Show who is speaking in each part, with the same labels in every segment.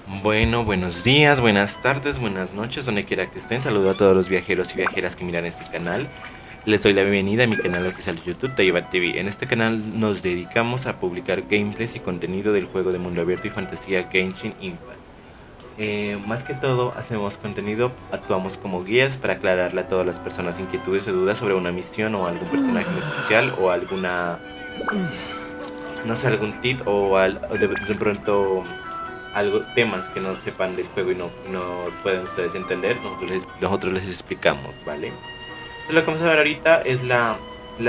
Speaker 1: Bueno, buenos días, buenas tardes, buenas noches, donde quiera que estén. Saludo a todos los viajeros y viajeras que miran este canal. Les doy la bienvenida a mi canal oficial de YouTube, Kaedehera TV. En este canal nos dedicamos a publicar gameplays y contenido del juego de mundo abierto y fantasía Genshin Impact. Más que todo, hacemos contenido, actuamos como guías para aclararle a todas las personas inquietudes o dudas sobre una misión o algún personaje en especial o alguna, no sé, algún tip o de pronto algo, temas que no sepan del juego y no pueden ustedes entender, nosotros les explicamos, ¿vale? Entonces lo que vamos a ver ahorita es la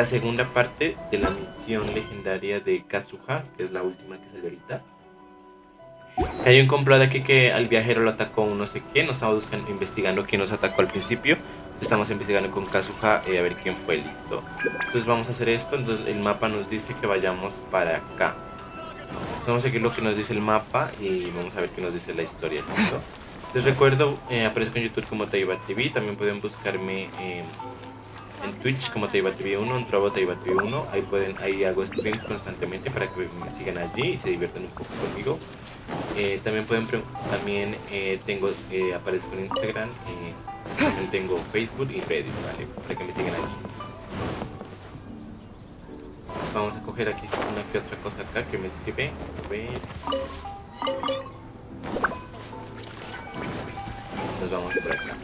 Speaker 1: segunda parte de la misión legendaria de Kazuha, que es la última que salió ahorita. Hay un complot aquí que al viajero lo atacó un no sé quién, nos estamos investigando quién nos atacó al principio. Estamos investigando con Kazuha a ver quién fue, listo. Entonces vamos a hacer esto, entonces el mapa nos dice que vayamos para acá. Vamos a seguir lo que nos dice el mapa y vamos a ver qué nos dice la historia, ¿listo? Les recuerdo, aparezco en YouTube como Kaedehera TV, también pueden buscarme en Twitch como Kaedehera TV 1, en Trovo Kaedehera TV 1, ahí hago streams constantemente para que me sigan allí y se diviertan un poco conmigo. También aparezco en Instagram, también tengo Facebook y Reddit, ¿vale? Para que me sigan allí. Vamos a coger aquí una que otra cosa acá que me sirve. A ver. Nos vamos por acá.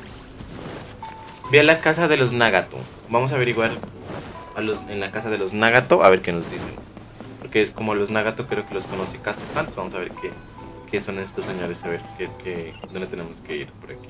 Speaker 1: Ve a la casa de los Nagato. Vamos a averiguar en la casa de los Nagato a ver qué nos dicen. Porque es como los Nagato creo que los conoce Kazuha. Vamos a ver qué son estos señores, a ver dónde tenemos que ir por aquí.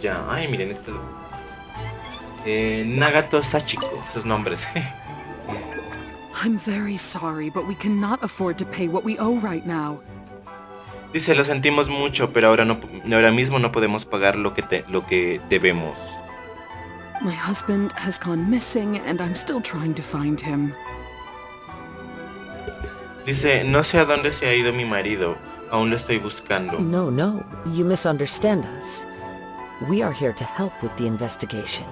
Speaker 1: Ya, ay, miren, estos Nagato Sachiko, esos nombres.
Speaker 2: I'm very sorry, but we cannot afford to pay what we owe right now.
Speaker 1: Dice, lo sentimos mucho, pero ahora mismo no podemos pagar lo que debemos.
Speaker 2: My husband has gone missing and I'm still trying to find him.
Speaker 1: Dice, no sé a dónde se ha ido mi marido, aún lo estoy buscando.
Speaker 3: No, you misunderstand us. We are here to help with the investigation.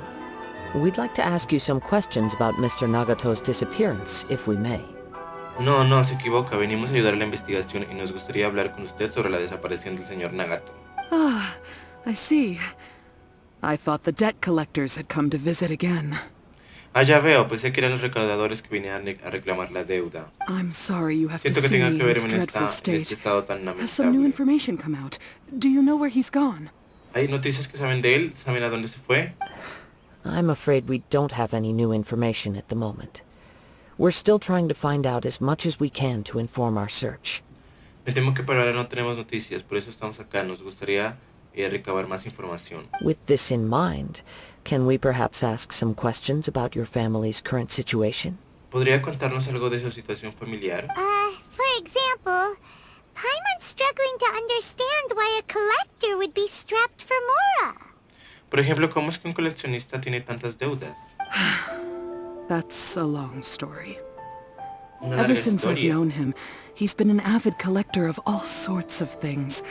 Speaker 3: We'd like to ask you some questions about Mr. Nagato's disappearance, if we may.
Speaker 1: No, se equivoca. Venimos a ayudar a la investigación y nos gustaría hablar con usted sobre la desaparición del señor Nagato.
Speaker 2: Ah, I see. I thought the debt collectors had come to visit again.
Speaker 1: Ah, ya veo. Pensé que eran los recaudadores que venían a reclamar la deuda.
Speaker 2: I'm sorry you have to
Speaker 1: Siento que
Speaker 2: see
Speaker 1: tenga
Speaker 2: me
Speaker 1: que
Speaker 2: in
Speaker 1: verme
Speaker 2: this
Speaker 1: en
Speaker 2: dreadful
Speaker 1: este
Speaker 2: state.
Speaker 1: estado tan
Speaker 2: Has some new
Speaker 1: lamentable.
Speaker 2: information come out? Do you know where he's gone?
Speaker 1: ¿Hay noticias que saben de él? ¿Saben a dónde se fue?
Speaker 3: I'm afraid we don't have any new information at the moment. We're still trying to find out as much as we can to inform our search.
Speaker 1: Me temo que por ahora no tenemos noticias, por eso estamos acá. Nos gustaría recabar más información.
Speaker 3: With this in mind, can we perhaps ask some questions about your family's current situation?
Speaker 1: ¿Podría contarnos algo de su situación familiar?
Speaker 4: For example, Paimon's struggling to understand why a collector would be strapped for Mora.
Speaker 1: Por ejemplo, ¿cómo es que un coleccionista tiene tantas deudas?
Speaker 2: That's a long story.
Speaker 1: Una
Speaker 2: Ever
Speaker 1: larga
Speaker 2: since I've
Speaker 1: historia.
Speaker 2: known him, he's been an avid collector of all sorts of things.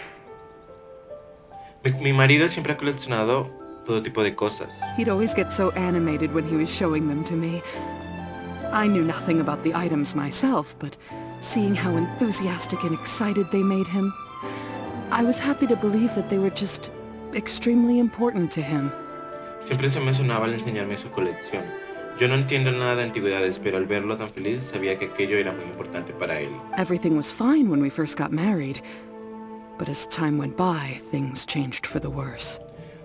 Speaker 1: Mi marido siempre ha coleccionado todo tipo de cosas.
Speaker 2: He'd always get so animated when he was showing them to me. I knew nothing about the items myself, but seeing how enthusiastic and excited they made him, I was happy to believe that they were just extremely important to him.
Speaker 1: Siempre se emocionaba al enseñarme su colección. Yo no entiendo nada de antigüedades, pero al verlo tan feliz sabía que aquello era muy importante para él.
Speaker 2: Everything was fine when we first got married, but as time went by, things changed for the worse.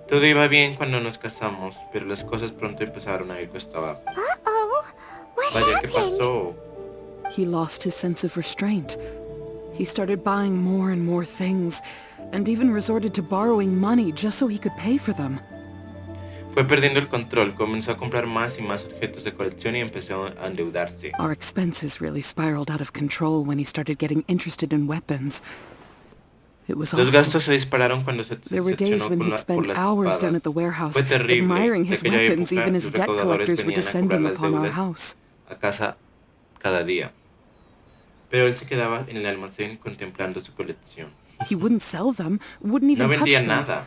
Speaker 1: Todo iba bien cuando nos casamos, pero las cosas pronto empezaron a ir cuesta abajo.
Speaker 4: Uh-oh, what
Speaker 1: Vaya, ¿qué
Speaker 4: happened?
Speaker 1: pasó?
Speaker 2: He lost his sense of restraint. He started buying more and more things, and even resorted to borrowing money just so he could pay for them.
Speaker 1: Fue perdiendo el control, comenzó a comprar más y más objetos de colección y empezó a endeudarse.
Speaker 2: Our expenses really spiraled out of control when he started getting interested in weapons. It was
Speaker 1: Los
Speaker 2: awful.
Speaker 1: gastos se dispararon cuando se
Speaker 2: There were days when he'd
Speaker 1: por
Speaker 2: spend
Speaker 1: las
Speaker 2: hours down
Speaker 1: espadas.
Speaker 2: at the warehouse,
Speaker 1: Fue terrible.
Speaker 2: admiring
Speaker 1: De
Speaker 2: his
Speaker 1: aquella
Speaker 2: weapons,
Speaker 1: época,
Speaker 2: even as
Speaker 1: los
Speaker 2: debt
Speaker 1: recaudadores
Speaker 2: collectors were
Speaker 1: venían a cobrar
Speaker 2: descending
Speaker 1: las
Speaker 2: upon our
Speaker 1: deudas
Speaker 2: house.
Speaker 1: a casa cada día. pero él se quedaba en el almacén contemplando su colección.
Speaker 2: He wouldn't sell them, wouldn't
Speaker 1: No
Speaker 2: even touch
Speaker 1: vendía
Speaker 2: them.
Speaker 1: nada.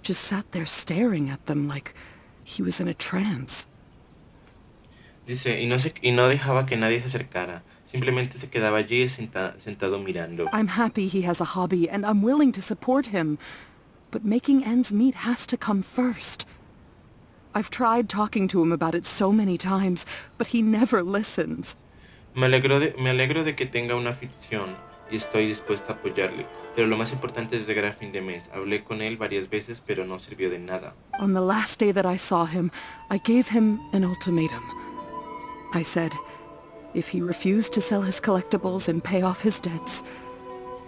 Speaker 2: Just sat there staring at them like he was in a trance.
Speaker 1: Dice, y no dejaba que nadie se acercara. Simplemente se quedaba allí sentado mirando.
Speaker 2: I'm happy he has a hobby, and I'm willing to support him. But making ends meet has to come first. I've tried talking to him about it so many times, but he never listens.
Speaker 1: Me alegro de que tenga una afición y estoy dispuesta a apoyarle. Pero lo más importante es llegar a fin de mes. Hablé con él varias veces, pero no sirvió de nada.
Speaker 2: On the last day that I saw him, I gave him an ultimatum. I said, if he refused to sell his collectibles and pay off his debts,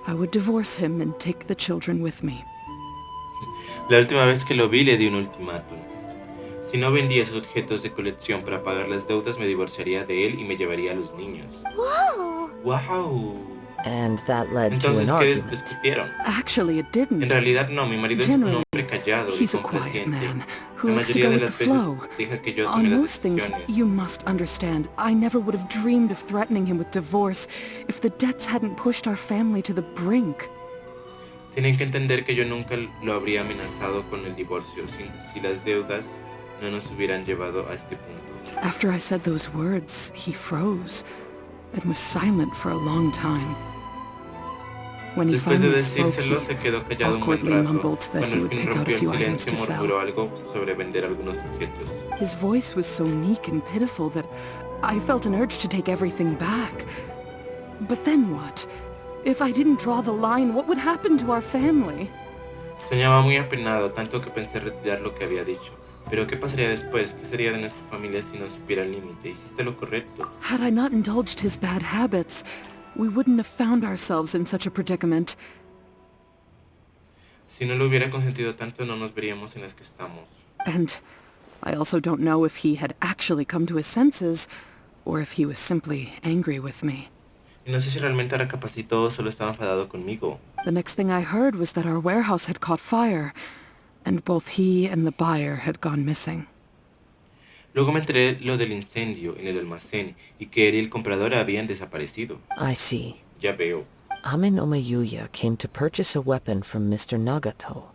Speaker 2: I would divorce him and take the children with me.
Speaker 1: La última vez que lo vi le di un ultimátum. Si no vendía esos objetos de colección para pagar las deudas, me divorciaría de él y me llevaría a los niños.
Speaker 4: Whoa!
Speaker 1: ¡Wow!
Speaker 3: And that led to
Speaker 1: Entonces,
Speaker 3: an
Speaker 1: ¿qué
Speaker 3: argument.
Speaker 1: discutieron?
Speaker 2: Actually, it didn't.
Speaker 1: En realidad no, mi marido es un
Speaker 2: Generally,
Speaker 1: hombre callado y
Speaker 2: he's a quiet
Speaker 1: complaciente.
Speaker 2: man who
Speaker 1: La
Speaker 2: likes to
Speaker 1: mayoría
Speaker 2: go
Speaker 1: de
Speaker 2: with the
Speaker 1: las veces
Speaker 2: flow.
Speaker 1: deja que yo tome
Speaker 2: On
Speaker 1: las
Speaker 2: most things,
Speaker 1: decisiones.
Speaker 2: you must understand, I never would have dreamed of threatening him with divorce if the debts hadn't pushed our family to the brink.
Speaker 1: Tienen que entender que yo nunca lo habría amenazado con el divorcio si las deudas no nos hubieran llevado a este punto.
Speaker 2: After I said those words, he froze and was silent for a long time. When he
Speaker 1: Después de
Speaker 2: finally spoke,
Speaker 1: decírselo,
Speaker 2: he
Speaker 1: se quedó callado un buen
Speaker 2: awkwardly
Speaker 1: rato.
Speaker 2: mumbled that
Speaker 1: Cuando
Speaker 2: he
Speaker 1: al
Speaker 2: would
Speaker 1: fin
Speaker 2: pick out a
Speaker 1: rompió el
Speaker 2: few items
Speaker 1: silencio,
Speaker 2: to sell.
Speaker 1: murmuró algo sobre vender algunos objetos.
Speaker 2: His voice was so meek and pitiful that I felt an urge to take everything back. But then what? If I didn't draw the line, what would happen to our family?
Speaker 1: Soñaba muy apenado, tanto que pensé retirar lo que había dicho. Pero ¿qué pasaría después? ¿Qué sería de nuestra familia si no supiera el límite? Hiciste lo correcto.
Speaker 2: Had I not indulged his bad habits, we wouldn't have found ourselves in such a predicament.
Speaker 1: Si no lo hubiera consentido tanto, no nos veríamos en las que estamos.
Speaker 2: And I also don't know if he had actually come to his senses, or if he was simply angry with me.
Speaker 1: Y no sé si realmente recapacitó o solo estaba enfadado conmigo.
Speaker 2: The next thing I heard was that our warehouse had caught fire, and both he and the buyer had gone missing.
Speaker 1: Luego me enteré lo del incendio en el almacén y que él y el comprador habían desaparecido.
Speaker 3: I see.
Speaker 1: Ya veo.
Speaker 3: Amin Omeyuya came to purchase a weapon from Mr. Nagato.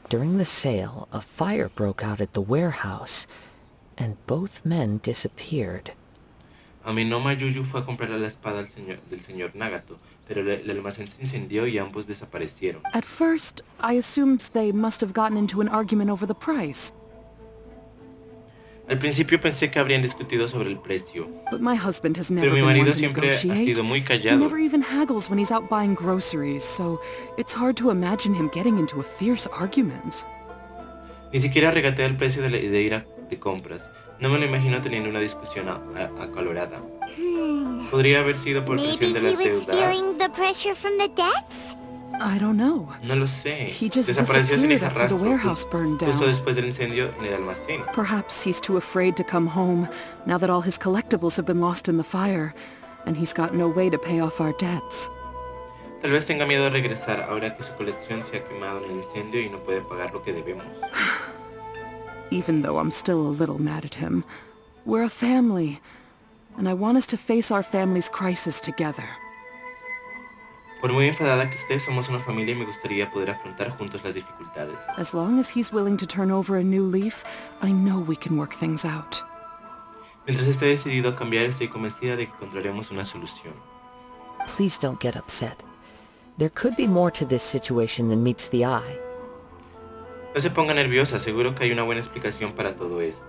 Speaker 3: During the sale, a fire broke out at the warehouse, and both men disappeared.
Speaker 1: Aminoma Yuyu fue a comprarle la espada del señor Nagato, pero el almacén se incendió y ambos desaparecieron.
Speaker 2: At first, I assumed they must have gotten into an argument over the price.
Speaker 1: Al principio pensé que habrían discutido sobre el precio,
Speaker 2: But my husband has
Speaker 1: pero
Speaker 2: never
Speaker 1: mi
Speaker 2: been one
Speaker 1: marido
Speaker 2: to
Speaker 1: siempre ha
Speaker 2: negotiate.
Speaker 1: sido muy
Speaker 2: He
Speaker 1: callado.
Speaker 2: never even haggles when he's out buying groceries, so it's hard to imagine him getting into a fierce argument.
Speaker 1: Ni siquiera regatea el precio de ir de compras. No me lo imagino teniendo una discusión acalorada. ¿Podría haber sido por
Speaker 4: Maybe
Speaker 1: presión de
Speaker 4: he
Speaker 1: las
Speaker 4: was
Speaker 1: deudas?
Speaker 4: feeling the pressure from the debts?
Speaker 2: I don't know.
Speaker 1: No lo sé.
Speaker 2: He just
Speaker 1: Desapareció sin
Speaker 2: disappeared
Speaker 1: dejar
Speaker 2: after the
Speaker 1: rastro,
Speaker 2: warehouse burned
Speaker 1: justo
Speaker 2: down.
Speaker 1: después del incendio en el almacén.
Speaker 2: Perhaps he's too afraid to come home, now that all his collectibles have been lost in the fire, and he's got no way to pay off our debts.
Speaker 1: Tal vez tenga miedo de regresar ahora que su colección se ha quemado en el incendio y no puede pagar lo que debemos.
Speaker 2: Even though I'm still a little mad at him, we're a family, and I want us to face our family's crisis together.
Speaker 1: Por muy enfadada que esté, somos una familia y me gustaría poder afrontar juntos las dificultades.
Speaker 2: As long as he's willing to turn over a new leaf, I know we can work things out.
Speaker 1: Mientras esté decidido a cambiar, estoy convencida de que encontraremos una solución.
Speaker 3: Please don't get upset. There could be more to this situation than meets the eye.
Speaker 1: No se ponga nerviosa, seguro que hay una buena explicación para todo esto.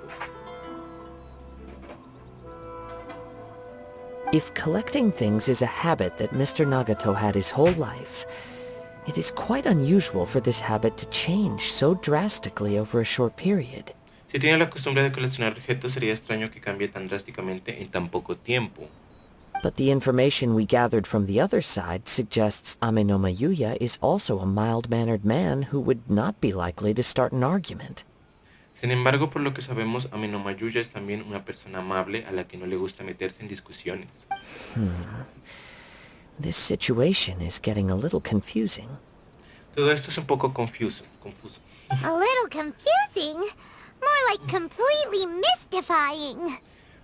Speaker 3: If collecting things is a habit that Mr. Nagato had his whole life, it is quite unusual for this habit to change so drastically over a short period.
Speaker 1: Si tiene la costumbre de coleccionar objetos, sería extraño que cambie tan drásticamente en tan poco tiempo.
Speaker 3: But the information we gathered from the other side suggests Aminoma Yuya is also a mild-mannered man who would not be likely to start an argument.
Speaker 1: Sin embargo, por lo que sabemos, Aminoma Yuya es también una persona amable a la que no le gusta meterse en discusiones.
Speaker 3: This situation is getting a little confusing.
Speaker 1: Todo esto es un poco confuso.
Speaker 4: A little confusing. More like completely mystifying.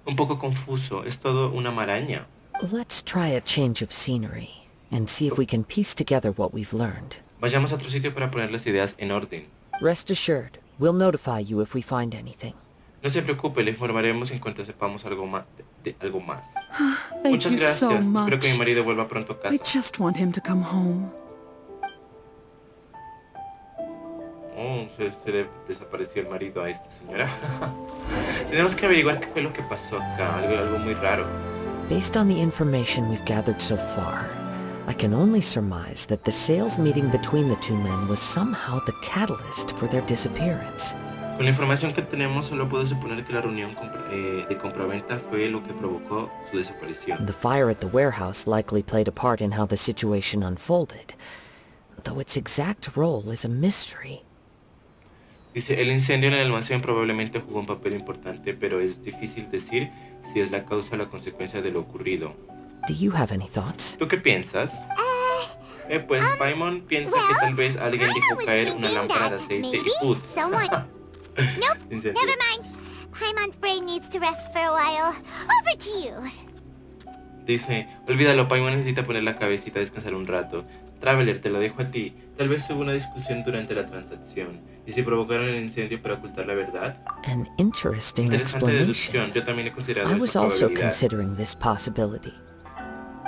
Speaker 1: Un poco confuso, es todo una maraña.
Speaker 3: Let's try a change of scenery and see if we can piece together what we've learned.
Speaker 1: Vayamos a otro sitio para poner las ideas en orden.
Speaker 3: Rest assured, we'll notify you if we find anything.
Speaker 1: No se preocupe, le informaremos en cuanto sepamos algo más. Algo más.
Speaker 2: Thank
Speaker 1: Muchas
Speaker 2: you
Speaker 1: gracias.
Speaker 2: so
Speaker 1: Espero que mi
Speaker 2: much.
Speaker 1: marido vuelva pronto a casa.
Speaker 2: I just want him to come home.
Speaker 1: Oh, se le desapareció el marido a esta señora. Tenemos que averiguar qué fue lo que pasó acá. Algo muy raro.
Speaker 3: Based on the information we've gathered so far, I can only surmise that the sales meeting between the two men was somehow the catalyst for their disappearance.
Speaker 1: Con la información que tenemos, solo puedo suponer que la reunión de compraventa fue lo que provocó su desaparición.
Speaker 3: The fire at the warehouse likely played a part in how the situation unfolded, though its exact role is a mystery.
Speaker 1: Dice, el incendio en el almacén probablemente jugó un papel importante, pero es difícil decir si es la causa o la consecuencia de lo ocurrido.
Speaker 3: Do you have any thoughts?
Speaker 1: ¿Tú qué piensas? Pues Paimon piensa que tal vez alguien dejó caer una lámpara de aceite y ¡put!
Speaker 4: Nope, never mind. Paimon's brain needs to rest for a while. Over to you.
Speaker 1: Dice, olvídalo, Paimon necesita poner la cabecita a descansar un rato. Traveler, te lo dejo a ti. Tal vez hubo una discusión durante la transacción. ¿Y si provocaron el incendio para ocultar la verdad?
Speaker 3: An interesting
Speaker 1: Interesante
Speaker 3: explanation.
Speaker 1: deducción. Yo también he considerado
Speaker 3: I
Speaker 1: esa
Speaker 3: was also
Speaker 1: probabilidad.
Speaker 3: considering this possibility.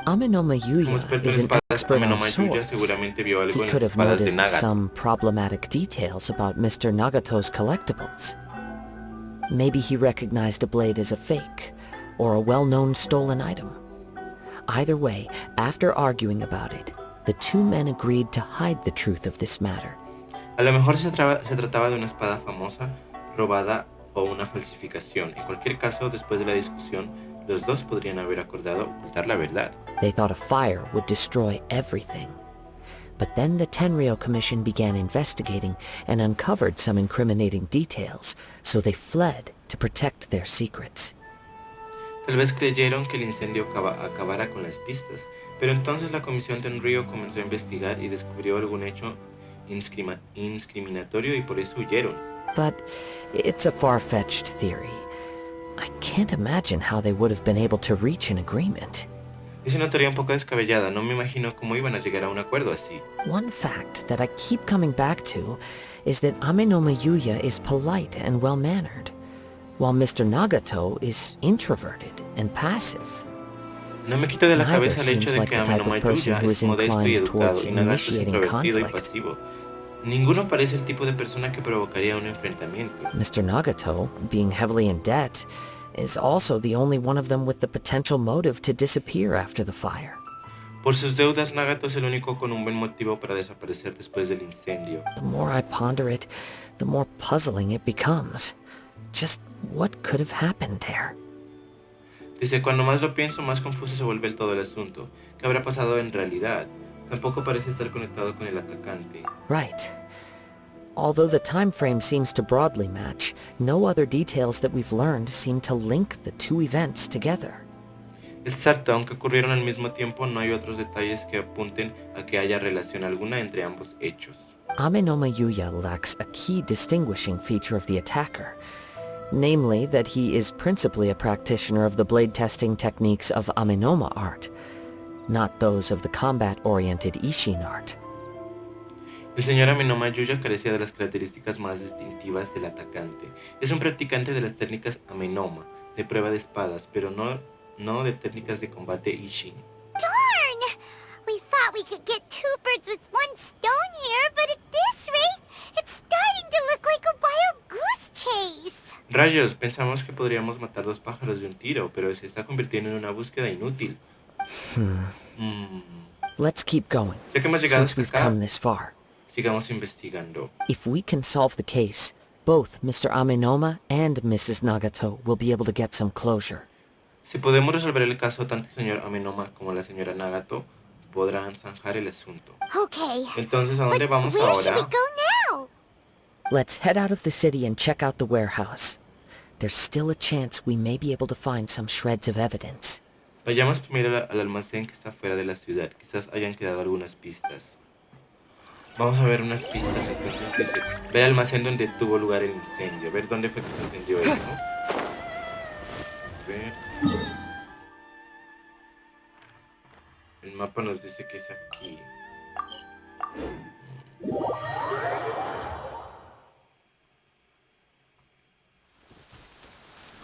Speaker 3: Amenoma
Speaker 1: Como
Speaker 3: Yuya
Speaker 1: experto
Speaker 3: is
Speaker 1: en
Speaker 3: an
Speaker 1: espadas,
Speaker 3: expert on
Speaker 1: Amenoma Yuya
Speaker 3: swords.
Speaker 1: seguramente vio algo
Speaker 3: He
Speaker 1: en
Speaker 3: could
Speaker 1: las
Speaker 3: have
Speaker 1: espadas de
Speaker 3: noticed
Speaker 1: Naga.
Speaker 3: some problematic details about Mr. Nagato's collectibles. Maybe he recognized a blade as a fake, or a well-known stolen item. Either way, after arguing about it, the two men agreed to hide the truth of this matter.
Speaker 1: A lo mejor se trataba de una espada famosa, robada o una falsificación. En cualquier caso, después de la discusión, los dos podrían haber acordado ocultar la verdad.
Speaker 3: They thought a fire would destroy everything. But then the Tenryo Commission began investigating and uncovered some incriminating details, so they fled to protect their secrets.
Speaker 1: Tal vez creyeron que el incendio acabara con las pistas, pero entonces la Comisión Tenryo comenzó a investigar y descubrió algún hecho incriminatorio y por eso huyeron.
Speaker 3: But it's a far-fetched theory. I can't imagine how they would have been able to reach an agreement.
Speaker 1: Es una teoría un poco descabellada, no me imagino cómo iban a llegar a un acuerdo así.
Speaker 3: One fact that I keep coming back to is that Amenoma Yuya is polite and well-mannered, while Mr. Nagato is introverted and passive.
Speaker 1: No me quito de la
Speaker 3: Neither
Speaker 1: cabeza el hecho
Speaker 3: seems
Speaker 1: de
Speaker 3: like
Speaker 1: que
Speaker 3: the type
Speaker 1: Amenoma
Speaker 3: of person
Speaker 1: Yuya
Speaker 3: who
Speaker 1: es
Speaker 3: is
Speaker 1: modesto y
Speaker 3: inclined
Speaker 1: educado
Speaker 3: towards
Speaker 1: y Nagato es
Speaker 3: initiating
Speaker 1: introvertido y
Speaker 3: conflict.
Speaker 1: pasivo. Ninguno parece el tipo de persona que provocaría un enfrentamiento.
Speaker 3: Mr. Nagato, being heavily in debt, is also the only one of them with the potential motive to disappear after the fire.
Speaker 1: Por sus deudas, Nagato es el único con un buen motivo para desaparecer después del incendio.
Speaker 3: The more I ponder it, the more puzzling it becomes. Just what could have happened there?
Speaker 1: Dice, cuando más lo pienso, más confuso se vuelve todo el asunto. ¿Qué habrá pasado en realidad? Tampoco parece estar conectado con el atacante.
Speaker 3: Right. Although the time frame seems to broadly match, no other details that we've learned seem to link the two events together.
Speaker 1: Exacto, aunque ocurrieron al mismo tiempo, no hay otros detalles que apunten a que haya relación alguna entre ambos hechos.
Speaker 3: Amenoma Yuya lacks a key distinguishing feature of the attacker, namely that he is principally a practitioner of the blade testing techniques of Amenoma art, not those of the combat-oriented Ishin art.
Speaker 1: El señor Amenoma Yuya carecía de las características más distintivas del atacante. Es un practicante de las técnicas Amenoma, de prueba de espadas, pero no de técnicas de combate Ishin.
Speaker 4: Darn! We thought we could get two birds with one stone here, but at this rate, it's starting to look like a wild goose chase.
Speaker 1: Rayos, pensamos que podríamos matar dos pájaros de un tiro, pero se está convirtiendo en una búsqueda inútil.
Speaker 3: Let's keep going,
Speaker 1: Ya que hemos llegado
Speaker 3: since
Speaker 1: hasta
Speaker 3: we've
Speaker 1: acá,
Speaker 3: come this far.
Speaker 1: sigamos investigando.
Speaker 3: If we can solve the case, both Mr. Amenoma and Mrs. Nagato will be able to get some closure.
Speaker 1: Si podemos resolver el caso, tanto el señor Amenoma como la señora Nagato podrán zanjar el asunto.
Speaker 4: Okay.
Speaker 1: Entonces, ¿a dónde vamos
Speaker 4: Where should we
Speaker 1: ahora?
Speaker 4: go now?
Speaker 3: Let's head out of the city and check out the warehouse. There's still a chance we may be able to find some shreds of evidence.
Speaker 1: Vayamos primero al almacén que está fuera de la ciudad. Quizás hayan quedado algunas pistas. Vamos a ver unas pistas. Entonces dice, ver el almacén donde tuvo lugar el incendio. A ver dónde fue que se incendió eso. A ver. El mapa nos dice que es aquí.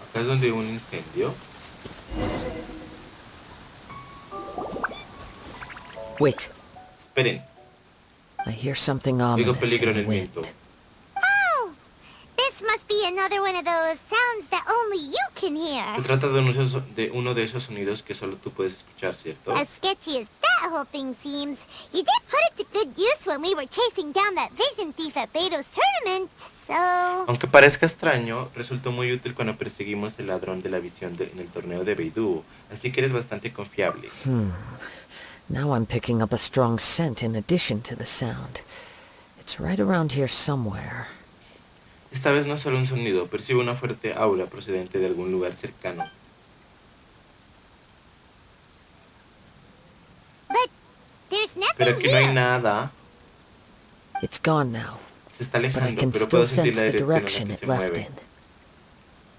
Speaker 1: Acá es donde hubo un incendio.
Speaker 3: Wait,
Speaker 1: Esperen,
Speaker 3: I hear something
Speaker 1: oigo
Speaker 3: ominous
Speaker 1: peligro
Speaker 3: in
Speaker 1: en
Speaker 3: the
Speaker 1: el viento.
Speaker 3: wind.
Speaker 4: Oh! This must be another one of those sounds that only you can
Speaker 1: Se
Speaker 4: hear.
Speaker 1: trata de uno de esos sonidos que solo tú puedes escuchar, ¿cierto?
Speaker 4: As sketchy as that whole thing seems, you did put it to good use when we were chasing down that vision thief at Beto's tournament, so...
Speaker 1: Aunque parezca extraño, resultó muy útil cuando perseguimos el ladrón de la visión en el torneo de Beidou, así que eres bastante confiable.
Speaker 3: Now I'm picking up a strong scent in addition to the sound. It's right around here somewhere.
Speaker 1: Esta vez no es solo un sonido, percibo una fuerte aura procedente de algún lugar cercano.
Speaker 4: But there's
Speaker 1: Pero
Speaker 4: nothing
Speaker 1: aquí no hay
Speaker 4: here.
Speaker 1: nada.
Speaker 3: It's gone now,
Speaker 1: Se está
Speaker 3: but I
Speaker 1: alejando,
Speaker 3: can
Speaker 1: pero
Speaker 3: still
Speaker 1: puedo sentir
Speaker 3: sense
Speaker 1: la
Speaker 3: the
Speaker 1: dirección
Speaker 3: direction
Speaker 1: en la
Speaker 3: it
Speaker 1: que se
Speaker 3: left
Speaker 1: mueve.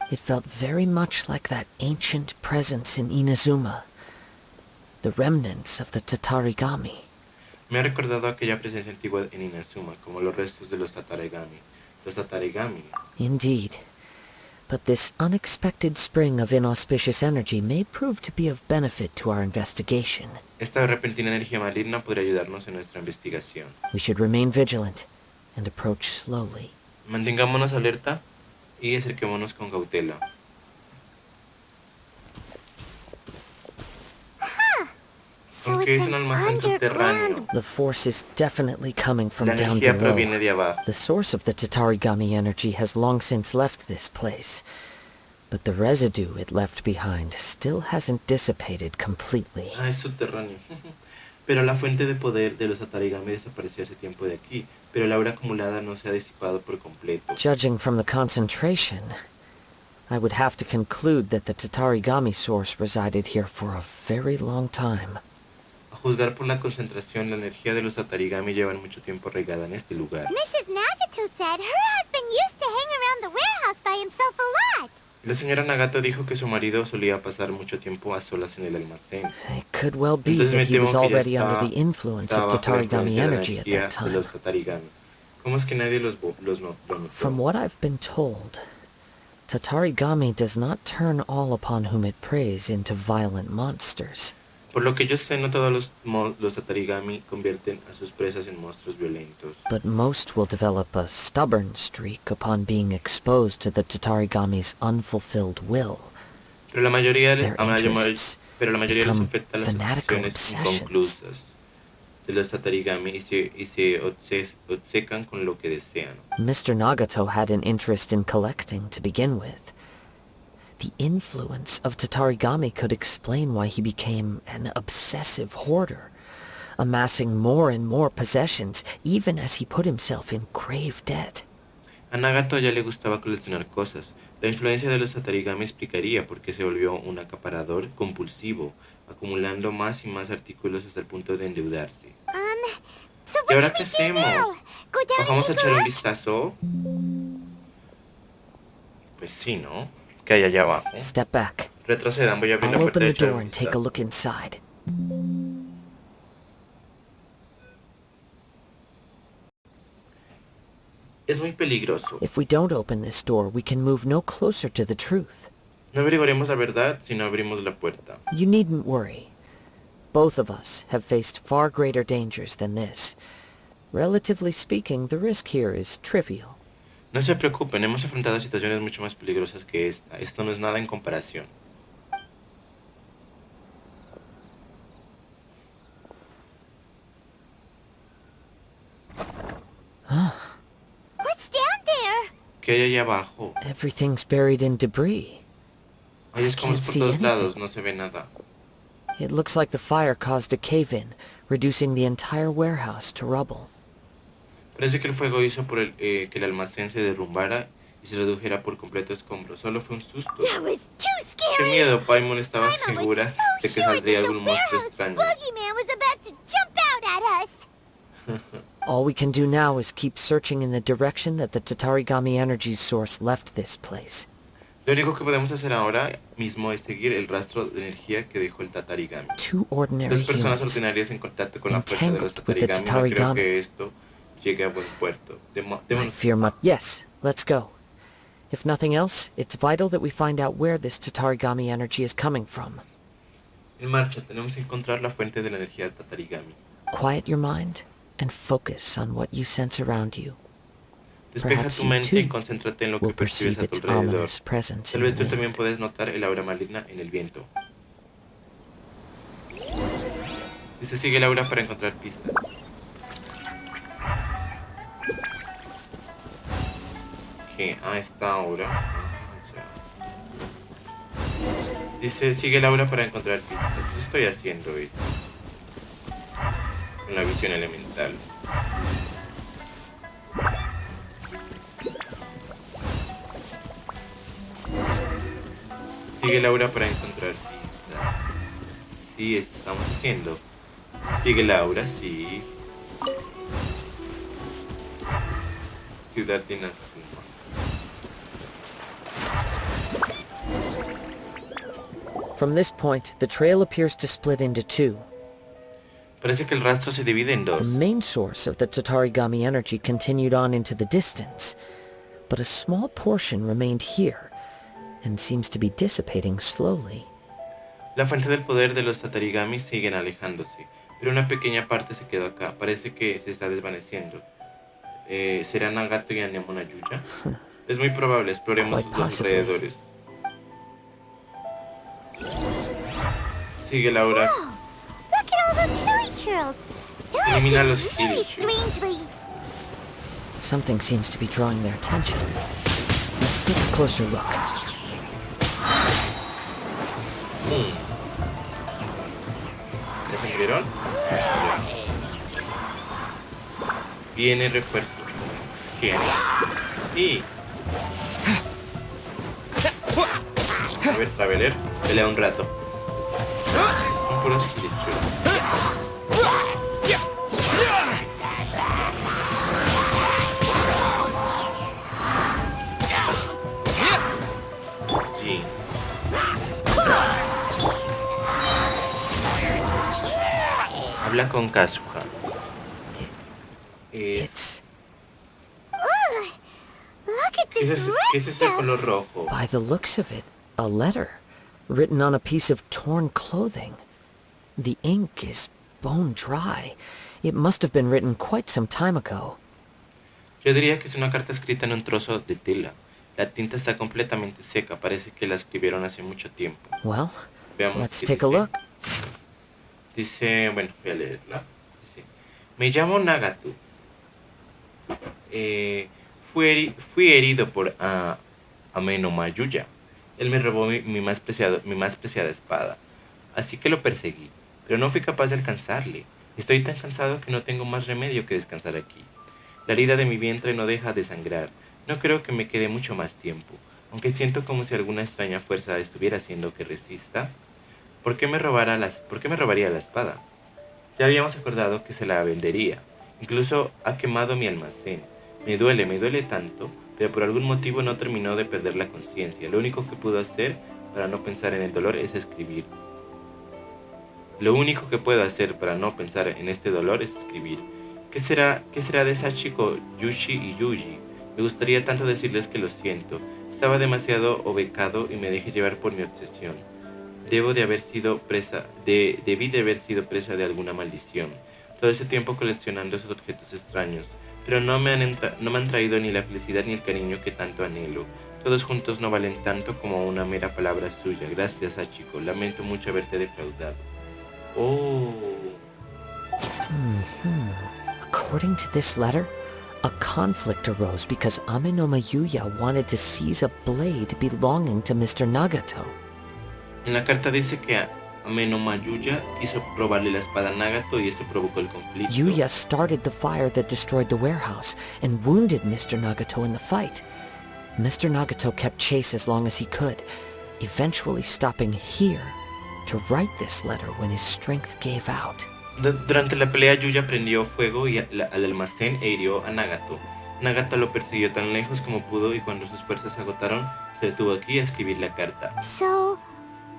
Speaker 3: in. It felt very much like that ancient presence in Inazuma. The remnants of the Tatarigami.
Speaker 1: Me ha recordado aquella presencia antigua en Inazuma, como los restos de los Tatarigami. Los Tatarigami.
Speaker 3: Indeed. But this unexpected spring of inauspicious energy may prove to be of benefit to our investigation.
Speaker 1: Esta repentina energía maligna podría ayudarnos en nuestra investigación.
Speaker 3: We should remain vigilant and approach slowly.
Speaker 1: Mantengámonos alerta y acerquémonos con cautela.
Speaker 4: So
Speaker 1: Aunque
Speaker 4: it's
Speaker 1: es un
Speaker 4: an
Speaker 1: almacén subterráneo.
Speaker 4: underground...
Speaker 3: The force is definitely coming from
Speaker 1: La
Speaker 3: down
Speaker 1: energía
Speaker 3: below.
Speaker 1: proviene de abajo.
Speaker 3: The source of the Tatarigami energy has long since left this place, but the residue it left behind still hasn't dissipated completely.
Speaker 1: Ah, es subterráneo. Pero la fuente de poder de los Tatarigami desapareció hace tiempo de aquí, pero la aura acumulada no se ha disipado por completo.
Speaker 3: Judging from the concentration, I would have to conclude that the Tatarigami source resided here for a very long time.
Speaker 1: A juzgar por la concentración, la energía de los Tatarigami lleva mucho tiempo arraigada en este lugar.
Speaker 4: Mrs. Nagato said her husband used to hang around the warehouse by himself a lot.
Speaker 1: La señora Nagato dijo que su marido solía pasar mucho tiempo a solas en el almacén.
Speaker 3: It could well be
Speaker 1: Entonces me
Speaker 3: that he was
Speaker 1: temo que ya
Speaker 3: already under the influence
Speaker 1: estaba
Speaker 3: of
Speaker 1: bajo la
Speaker 3: Tatarigami
Speaker 1: influencia de la
Speaker 3: energy at
Speaker 1: energía
Speaker 3: that
Speaker 1: de
Speaker 3: time.
Speaker 1: los Tatarigami. ¿Cómo es que nadie lo notó?
Speaker 3: From what I've been told, Tatarigami does not turn all upon whom it preys into violent monsters.
Speaker 1: Por lo que yo sé, no todos los Tatarigami convierten a sus presas en monstruos violentos.
Speaker 3: But most will develop a stubborn streak upon being exposed to the Tatarigami's unfulfilled will.
Speaker 1: Pero la mayoría
Speaker 3: Their interests
Speaker 1: les
Speaker 3: become
Speaker 1: afecta las
Speaker 3: fanatical
Speaker 1: obsesiones
Speaker 3: obsessions.
Speaker 1: inconclusas de los Tatarigami y se obcecan con lo que desean.
Speaker 3: Mr. Nagato had an interest in collecting to begin with. The influence of Tatarigami could explain why he became an obsessive hoarder, amassing more and more possessions even as he put himself in grave debt.
Speaker 1: A Nagato ya le gustaba coleccionar cosas. La influencia de los Tatarigami explicaría por qué se volvió un acaparador compulsivo, acumulando más y más artículos hasta el punto de endeudarse.
Speaker 4: So
Speaker 1: ¿Y
Speaker 4: what
Speaker 1: ahora qué
Speaker 4: should we do
Speaker 1: hacemos?
Speaker 4: now? Go down and
Speaker 1: ¿Vamos a
Speaker 4: take
Speaker 1: echar
Speaker 4: a
Speaker 1: un
Speaker 4: look?
Speaker 1: vistazo? Pues sí, ¿no? ¿Qué hay allá abajo?
Speaker 3: Step back.
Speaker 1: Retrocedan, voy a abrir la
Speaker 3: I'll
Speaker 1: puerta
Speaker 3: open
Speaker 1: y
Speaker 3: the
Speaker 1: echar
Speaker 3: door
Speaker 1: un
Speaker 3: and take a
Speaker 1: vistazo.
Speaker 3: look inside.
Speaker 1: Es muy peligroso.
Speaker 3: If we don't open this door, we can move no closer to the truth.
Speaker 1: No averiguaremos la verdad si no abrimos la puerta.
Speaker 3: You needn't worry. Both of us have faced far greater dangers than this. Relatively speaking, the risk here is trivial.
Speaker 1: No se preocupen, hemos afrontado situaciones mucho más peligrosas que esta. Esto no es nada en comparación.
Speaker 4: What's down there?
Speaker 1: ¿Qué hay allá abajo?
Speaker 3: Everything's buried in debris.
Speaker 1: Hay
Speaker 3: I
Speaker 1: escombros
Speaker 3: can't
Speaker 1: por
Speaker 3: see
Speaker 1: todos
Speaker 3: anything.
Speaker 1: lados, no se ve nada.
Speaker 3: It looks like the fire caused a cave-in, reducing the entire warehouse to rubble.
Speaker 1: Parece que el fuego hizo que el almacén se derrumbara y se redujera por completo a escombros. Solo fue un susto.
Speaker 4: That was too
Speaker 1: ¡Qué
Speaker 4: scary.
Speaker 1: miedo! Paimon estaba
Speaker 4: Paimon was
Speaker 1: segura
Speaker 4: so
Speaker 1: de que
Speaker 4: sure
Speaker 1: saldría
Speaker 4: that the
Speaker 1: algún monstruo
Speaker 4: warehouse
Speaker 1: extraño.
Speaker 4: boogeyman was about to jump out at us.
Speaker 3: All we can do now is keep searching in the direction that the Tatarigami energy source left this place.
Speaker 1: Lo único que podemos hacer ahora mismo es seguir el rastro de energía que dejó el Tatarigami.
Speaker 3: Two ordinary
Speaker 1: Dos personas
Speaker 3: humans
Speaker 1: ordinarias en contacto con la fuerza de los
Speaker 3: entangled with the
Speaker 1: Tatarigami. No creo
Speaker 3: Tatarigami.
Speaker 1: que esto llegue a buen puerto.
Speaker 3: I
Speaker 1: Démonos
Speaker 3: fear much. Yes, let's go. If nothing else, it's vital that we find out where this Tatarigami energy is coming from.
Speaker 1: en marcha. Tenemos que encontrar la fuente de la energía del Tatarigami.
Speaker 3: Quiet your mind and focus on what you sense around you.
Speaker 1: Despeja
Speaker 3: Perhaps
Speaker 1: tu
Speaker 3: you
Speaker 1: mente
Speaker 3: too
Speaker 1: y concéntrate en lo que
Speaker 3: will
Speaker 1: percibes
Speaker 3: perceive
Speaker 1: a tu
Speaker 3: its
Speaker 1: alrededor.
Speaker 3: ominous presence
Speaker 1: Tal
Speaker 3: in
Speaker 1: vez
Speaker 3: the
Speaker 1: tú también
Speaker 3: wind.
Speaker 1: puedes notar el aura maligna en el viento. Dice, sigue el aura para encontrar pistas. ¿Qué? Ah, esta aura. Dice, sigue el aura para encontrar pistas. Yo estoy haciendo esto. Con la visión elemental. Sigue el aura para encontrar pistas. Sí, esto estamos haciendo. Sigue el aura, sí. Ciudad de Nazuma.
Speaker 3: From this point, the trail appears to split into two.
Speaker 1: Parece que el rastro se divide en dos.
Speaker 3: The main source of the Tatarigami energy continued on into the distance, but a small portion remained here, and seems to be dissipating slowly.
Speaker 1: La fuente del poder de los Tatarigami siguen alejándose, pero una pequeña parte se quedó acá. Parece que se está desvaneciendo. ¿Será Nagato y Anemonayuya? Es muy probable, exploremos
Speaker 3: Quite
Speaker 1: los
Speaker 3: possibly.
Speaker 1: alrededores. Sigue la aura.
Speaker 4: Oh, look at all those hilly churls. They're
Speaker 1: Elimina
Speaker 4: acting
Speaker 1: los
Speaker 4: really
Speaker 1: hilly churls.
Speaker 4: strangely.
Speaker 3: Something seems to be drawing their attention. Let's take a closer look.
Speaker 1: ¿Ya se murieron? Viene refuerzo. ¿Quién? Y... A ver, Traveler, pelea un rato. Son puros gilichos. Sí. Habla con Kazuha.
Speaker 3: It's,
Speaker 4: Look at
Speaker 1: ¿Qué es
Speaker 4: this
Speaker 1: ese,
Speaker 4: red
Speaker 1: qué es ese
Speaker 4: stuff.
Speaker 1: color rojo?
Speaker 3: by the looks of it, a letter, written on a piece of torn clothing. The ink is bone dry. It must have been written quite some time ago.
Speaker 1: Yo diría que es una carta escrita en un trozo de tela. La tinta está completamente seca. Parece que la escribieron hace mucho tiempo.
Speaker 3: Well,
Speaker 1: Veamos
Speaker 3: let's
Speaker 1: qué
Speaker 3: take a
Speaker 1: dice.
Speaker 3: look.
Speaker 1: Dice, bueno, voy a leerla. Dice, me llamo Nagato. Fui herido por Ameno Mayuya. Él me robó mi más preciada espada. Así que lo perseguí, pero no fui capaz de alcanzarle. Estoy tan cansado que no tengo más remedio que descansar aquí. La herida de mi vientre no deja de sangrar. No creo que me quede mucho más tiempo, aunque siento como si alguna extraña fuerza estuviera haciendo que resista. ¿Por qué me robaría la espada? Ya habíamos acordado que se la vendería. Incluso ha quemado mi almacén. Me duele tanto, pero por algún motivo no terminó de perder la conciencia. Lo único que pudo hacer para no pensar en el dolor es escribir. Lo único que puedo hacer para no pensar en este dolor es escribir. ¿Qué será de Sachiko, Yushi y Yuji? Me gustaría tanto decirles que lo siento. Estaba demasiado obcecado y me dejé llevar por mi obsesión. Debí de haber sido presa de alguna maldición. Todo ese tiempo coleccionando esos objetos extraños. Pero no me han traído ni la felicidad ni el cariño que tanto anhelo. Todos juntos no valen tanto como una mera palabra suya. Gracias, Sachiko. Lamento mucho haberte defraudado. Oh.
Speaker 3: According to this letter, a conflict arose because Ameno Mayuya wanted to seize a blade belonging to Mr. Nagato.
Speaker 1: En la carta dice que Ameno Mayuya quiso robarle la espada a Nagato y esto provocó el conflicto.
Speaker 3: Yuya started the fire that destroyed the warehouse and wounded Mr. Nagato in the fight. Mr. Nagato kept chase as long as he could, eventually stopping here to write this letter when his strength gave out.
Speaker 1: Durante la pelea, Yuya prendió fuego al almacén e hirió a Nagato. Nagato lo persiguió tan lejos como pudo y cuando sus fuerzas se agotaron, Se detuvo aquí a escribir la carta.
Speaker 4: So,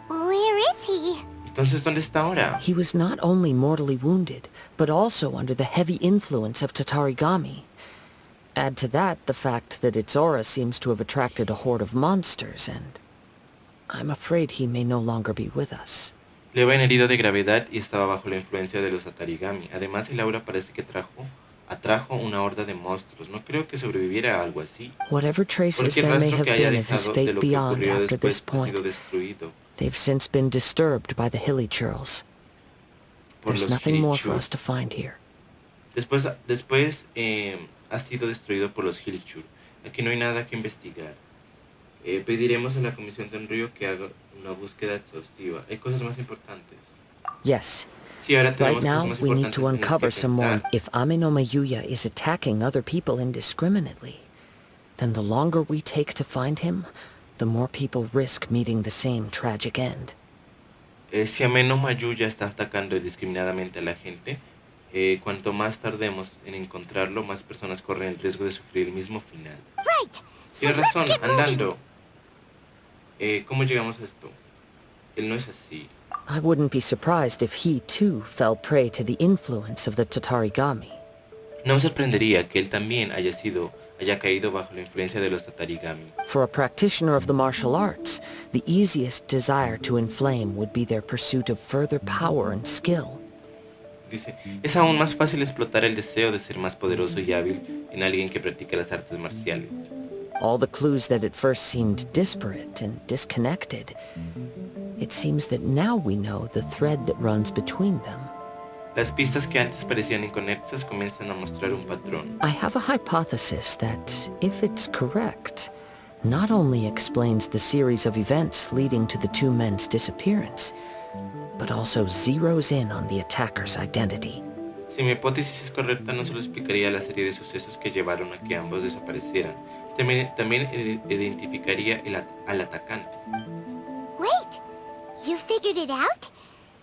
Speaker 4: where is he?
Speaker 1: Entonces, ¿dónde está ahora?
Speaker 3: He was not only mortally wounded, but also under the heavy influence of Tatarigami. Add to that the fact that its aura seems to have attracted a horde of monsters, and I'm afraid he may no longer be with us.
Speaker 1: Le habían herido de gravedad y estaba bajo la influencia de los Tatarigami. Además, el aura parece que atrajo una horda de monstruos. No creo que sobreviviera a algo así.
Speaker 3: Whatever traces
Speaker 1: Cualquier
Speaker 3: there may
Speaker 1: rastro
Speaker 3: have
Speaker 1: que haya
Speaker 3: been of his
Speaker 1: dejado de
Speaker 3: fate
Speaker 1: lo que
Speaker 3: beyond
Speaker 1: ocurrió
Speaker 3: after this
Speaker 1: después ha
Speaker 3: point,
Speaker 1: sido destruido
Speaker 3: they've since been disturbed by the hilly churls.
Speaker 1: por
Speaker 3: There's
Speaker 1: los
Speaker 3: nothing more for
Speaker 1: Hilichurl.
Speaker 3: us to find here.
Speaker 1: Después ha sido destruido por los Hilichurl. Aquí no hay nada que investigar. Pediremos a la Comisión del Río que haga una búsqueda exhaustiva. Hay cosas más importantes.
Speaker 3: Yes.
Speaker 1: Sí, ahora
Speaker 3: Right
Speaker 1: tenemos
Speaker 3: now,
Speaker 1: cosas más
Speaker 3: we need to
Speaker 1: importantes en las que
Speaker 3: uncover some more.
Speaker 1: pensar.
Speaker 3: If Ame no Mayuya is attacking other people indiscriminately, then the longer we take to find him, the more people risk meeting the same tragic end.
Speaker 1: Si Ameno Mayuya está atacando indiscriminadamente a la gente, cuanto más tardemos en encontrarlo, más personas corren el riesgo de sufrir el mismo final.
Speaker 4: Right. So
Speaker 1: Tienes
Speaker 4: let's
Speaker 1: razón,
Speaker 4: get moving.
Speaker 1: andando. ¿Cómo llegamos a esto? Él no es así.
Speaker 3: I wouldn't be surprised if he, too, fell prey to the influence of the Tatarigami.
Speaker 1: No me sorprendería que él también haya caído bajo la influencia de los Tatarigami.
Speaker 3: For a practitioner of the martial arts, the easiest desire to inflame would be their pursuit of further power and skill.
Speaker 1: Dice, es aún más fácil explotar el deseo de ser más poderoso y hábil en alguien que practica las artes marciales.
Speaker 3: All the clues that at first seemed disparate and disconnected, it seems that now we know the thread that runs between them.
Speaker 1: Las pistas que antes parecían inconexas comienzan a mostrar un patrón.
Speaker 3: I have a hypothesis that, if it's correct, not only explains the series of events leading to the two men's disappearance, but also zeroes in on the attacker's identity.
Speaker 1: Si mi hipótesis es correcta, no solo explicaría la serie de sucesos que llevaron a que ambos desaparecieran, también identificaría al atacante.
Speaker 4: Wait, you figured it out?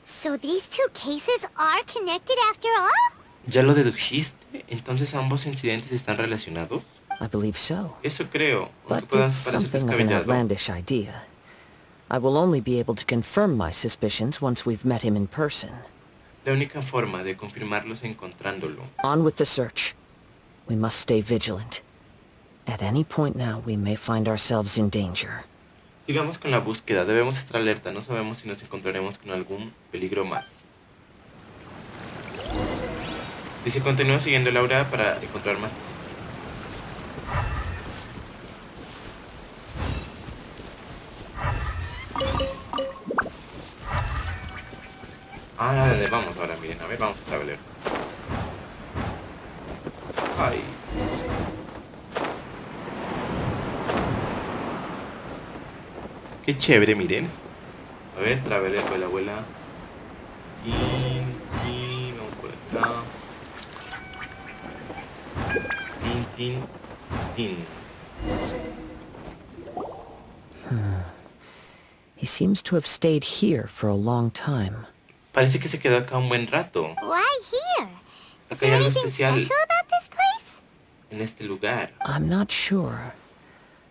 Speaker 4: So these two cases are connected after all?
Speaker 1: ¿Ya lo dedujiste? ¿Entonces ambos incidentes están relacionados?
Speaker 3: I believe so.
Speaker 1: Eso creo, aunque
Speaker 3: But
Speaker 1: pueda
Speaker 3: it's
Speaker 1: parecer
Speaker 3: something of an
Speaker 1: descabellado.
Speaker 3: outlandish idea. I will only be able to confirm my suspicions once we've met him in person.
Speaker 1: La única forma de confirmarlo es encontrándolo.
Speaker 3: On with the search. We must stay vigilant. At any point now, we may find ourselves in danger.
Speaker 1: Sigamos con la búsqueda, debemos estar alerta, no sabemos si nos encontraremos con algún peligro más. Dice, continúo siguiendo la aura para encontrar más pistas. ¿A dónde vamos ahora? Miren, a ver, vamos a ver. Ay. Qué chévere, miren. A ver, Traveler con la abuela. Y vamos por acá. Tin.
Speaker 3: He seems to have stayed here for a long time.
Speaker 1: Parece que se quedó acá un buen rato.
Speaker 4: Why here? Is
Speaker 1: Acá hay
Speaker 4: there
Speaker 1: algo
Speaker 4: anything
Speaker 1: especial
Speaker 4: special about this place?
Speaker 1: en este lugar.
Speaker 3: I'm not sure.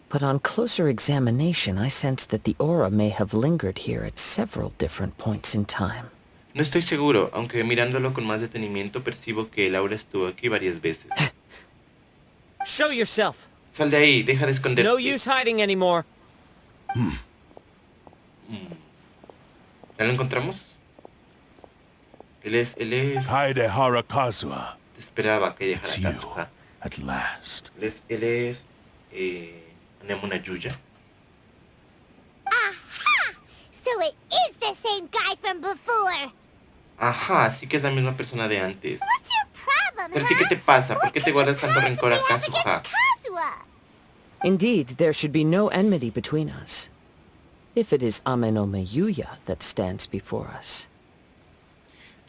Speaker 3: But on closer examination, I sense that the aura may have lingered here at several different points in time.
Speaker 1: No estoy seguro, aunque mirándolo con más detenimiento percibo que el aura estuvo aquí varias veces.
Speaker 3: Show yourself!
Speaker 1: Sal de ahí, deja de
Speaker 3: It's
Speaker 1: esconderte.
Speaker 3: no use hiding anymore.
Speaker 1: ¿Ya lo encontramos? Él es...
Speaker 5: Kaedehera Kazuha,
Speaker 1: Te esperaba que
Speaker 5: it's
Speaker 1: dejara
Speaker 5: you,
Speaker 1: Kazuha.
Speaker 5: at last.
Speaker 1: Él es Anemona Yuya.
Speaker 4: Aha! So it is the same guy from before.
Speaker 1: Ajá, sí que es la misma persona de antes.
Speaker 4: What's your problem,
Speaker 1: ¿Pero a ti qué te pasa? ¿Por qué te guardas tanto rencor a Kazuha?
Speaker 4: Kazuha?
Speaker 3: Indeed, there should be no enmity between us. If it is Ame no Mayuya that stands before us.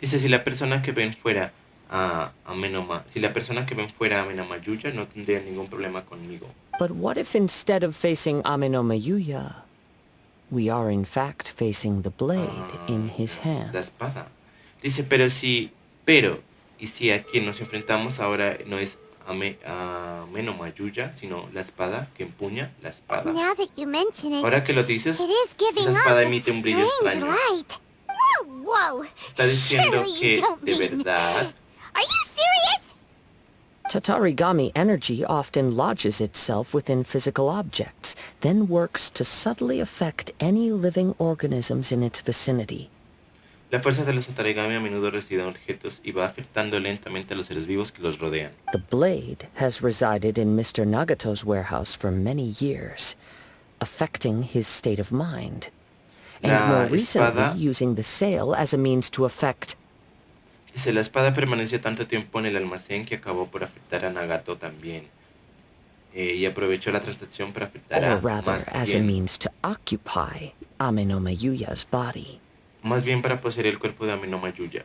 Speaker 1: Dice, si la persona que ven fuera a Amenoma Yuya, no tendría ningún problema conmigo.
Speaker 3: But what if instead of facing Ame no Mayuya, we are in fact facing the blade in his hand?
Speaker 1: La espada. Dice, y si a quien nos enfrentamos ahora no es Ameno Mayuya, sino la espada que empuña la espada.
Speaker 4: Now that you mention it,
Speaker 1: Ahora que lo dices,
Speaker 4: it is giving
Speaker 1: esa
Speaker 4: off
Speaker 1: espada
Speaker 4: a
Speaker 1: emite un brillo
Speaker 4: strange
Speaker 1: extraño.
Speaker 4: light. Whoa, whoa.
Speaker 1: Está diciendo
Speaker 4: Surely you
Speaker 1: que,
Speaker 4: don't
Speaker 1: de
Speaker 4: mean...
Speaker 1: verdad,
Speaker 4: Are you serious?
Speaker 3: Tatarigami energy often lodges itself within physical objects, then works to subtly affect any living organisms in its vicinity.
Speaker 1: la fuerza de los Tatarigami a menudo reside en objetos y va afectando lentamente a los seres vivos que los rodean.
Speaker 3: The blade has resided in Mr. Nagato's warehouse for many years, affecting his state of mind, and
Speaker 1: La
Speaker 3: more recently
Speaker 1: espada-
Speaker 3: using the sale as a means to affect...
Speaker 1: Dice, la espada permaneció tanto tiempo en el almacén que acabó por afectar a Nagato también. Y aprovechó la transacción para afectar
Speaker 3: or
Speaker 1: a
Speaker 3: rather as a means to occupy Ameno Mayuya's body.
Speaker 1: más bien para poseer el cuerpo de Ameno Mayuya.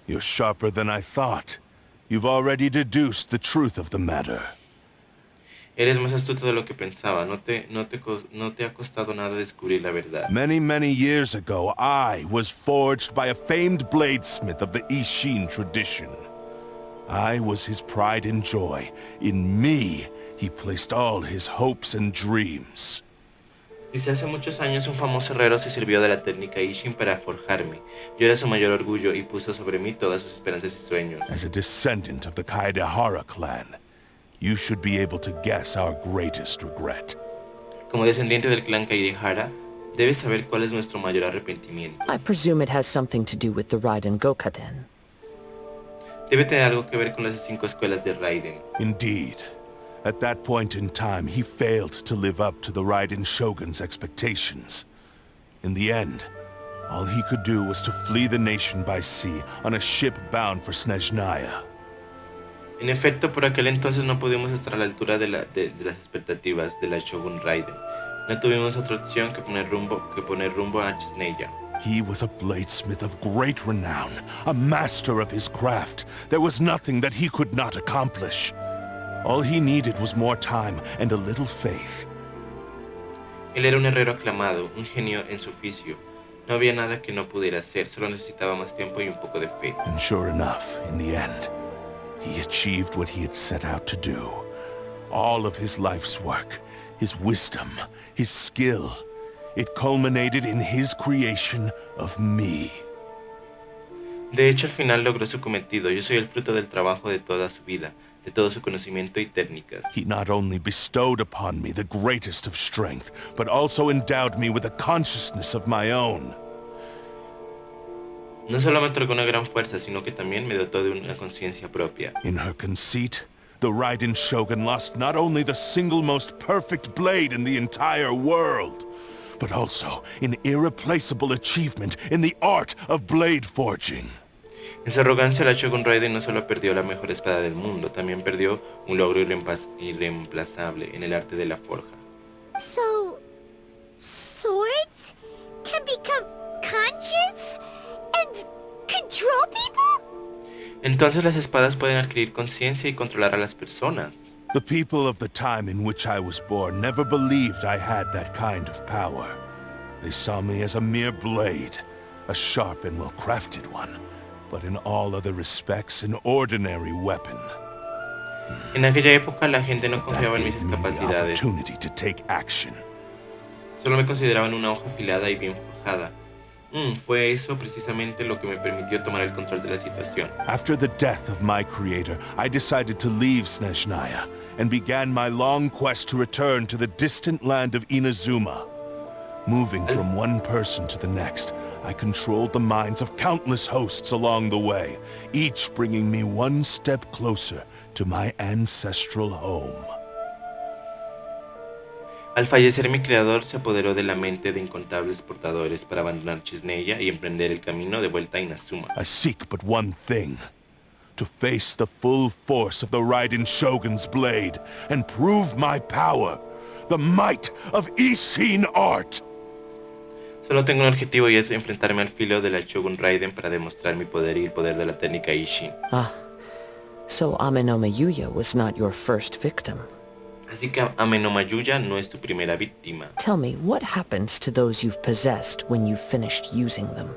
Speaker 5: You're sharper than I thought. You've already deduced the truth of the matter.
Speaker 1: Eres más astuto de lo que pensaba. No te ha costado nada descubrir la verdad.
Speaker 5: Many, many years ago, I was forged by a famed bladesmith of the Ishin tradition. I was his pride and joy. In me, he placed all his hopes and dreams.
Speaker 1: Dice, hace muchos años un famoso herrero se sirvió de la técnica Ishin para forjarme. Yo era su mayor orgullo y puso sobre mí todas sus esperanzas y sueños.
Speaker 5: As a descendant of the Kaedehera clan, you should be able to guess our greatest regret.
Speaker 1: Como descendiente del clan Kaedehera, debes saber cuál es nuestro mayor arrepentimiento.
Speaker 3: I presume it has something to do with the Raiden Gokaden.
Speaker 1: Debe tener algo que ver con las 5 escuelas de Raiden.
Speaker 5: Indeed. At that point in time, he failed to live up to the Raiden Shogun's expectations. In the end, all he could do was to flee the nation by sea on a ship bound for Snezhnaya.
Speaker 1: En efecto, por aquel entonces no pudimos estar a la altura de las expectativas de la Shogun Raiden. No tuvimos otra opción que poner rumbo a Chisneya.
Speaker 5: He was a bladesmith of great renown, a master of his craft. There was nothing that he could not accomplish. All he needed was more time and a little faith.
Speaker 1: Él era un herrero aclamado, un genio en su oficio. No había nada que no pudiera hacer, solo necesitaba más tiempo y un poco de fe.
Speaker 5: And sure enough, in the end, he achieved what he had set out to do. All of his life's work, his wisdom, his skill, it culminated in his creation of me.
Speaker 1: De hecho, al final logró su cometido. Yo soy el fruto del trabajo de toda su vida, de todo su conocimiento y técnicas.
Speaker 5: He not only bestowed upon me the greatest of strength, but also endowed me with a consciousness of my own.
Speaker 1: No solo me otorgó una gran fuerza, sino que también me dotó de una conciencia propia.
Speaker 5: In her conceit, the Raiden Shogun lost not only the single most perfect blade in the entire world, but also an irreplaceable achievement in the art of blade forging.
Speaker 1: En su arrogancia, la Shogun Raiden no solo perdió la mejor espada del mundo, también perdió un logro irreemplazable en el arte de la forja.
Speaker 4: So, swords can become conscious and control people?
Speaker 1: Entonces las espadas pueden adquirir conciencia y controlar a las personas.
Speaker 5: The people of the time in which I was born never believed I had that kind of power. They saw me as a mere blade, a sharp and well-crafted one, but in all other respects an ordinary weapon.
Speaker 1: En aquella época la gente no
Speaker 5: That
Speaker 1: confiaba en mis
Speaker 5: gave me the
Speaker 1: capacidades.
Speaker 5: opportunity to take action.
Speaker 1: Solo me consideraban una hoja afilada y bien forjada. Fue eso precisamente lo que me permitió tomar el control de la situación.
Speaker 5: After the death of my creator, I decided to leave Snezhnaya and began my long quest to return to the distant land of Inazuma. Moving from one person to the next, I controlled the minds of countless hosts along the way, each bringing me one step closer to my ancestral home.
Speaker 1: Al fallecer mi creador se apoderó de la mente de incontables portadores para abandonar Chisneya y emprender el camino de vuelta a Inazuma.
Speaker 5: I seek but one thing, to face the full force of the Raiden Shogun's blade and prove my power, the might of Ishin art.
Speaker 1: Solo tengo un objetivo y es enfrentarme al filo de la Shogun Raiden para demostrar mi poder y el poder de la técnica Ishin.
Speaker 3: So Ameno Mayuya was not your first victim.
Speaker 1: Así que Ameno Mayuya no es tu primera víctima.
Speaker 3: Tell me, what happens to those you've possessed when you've finished using them?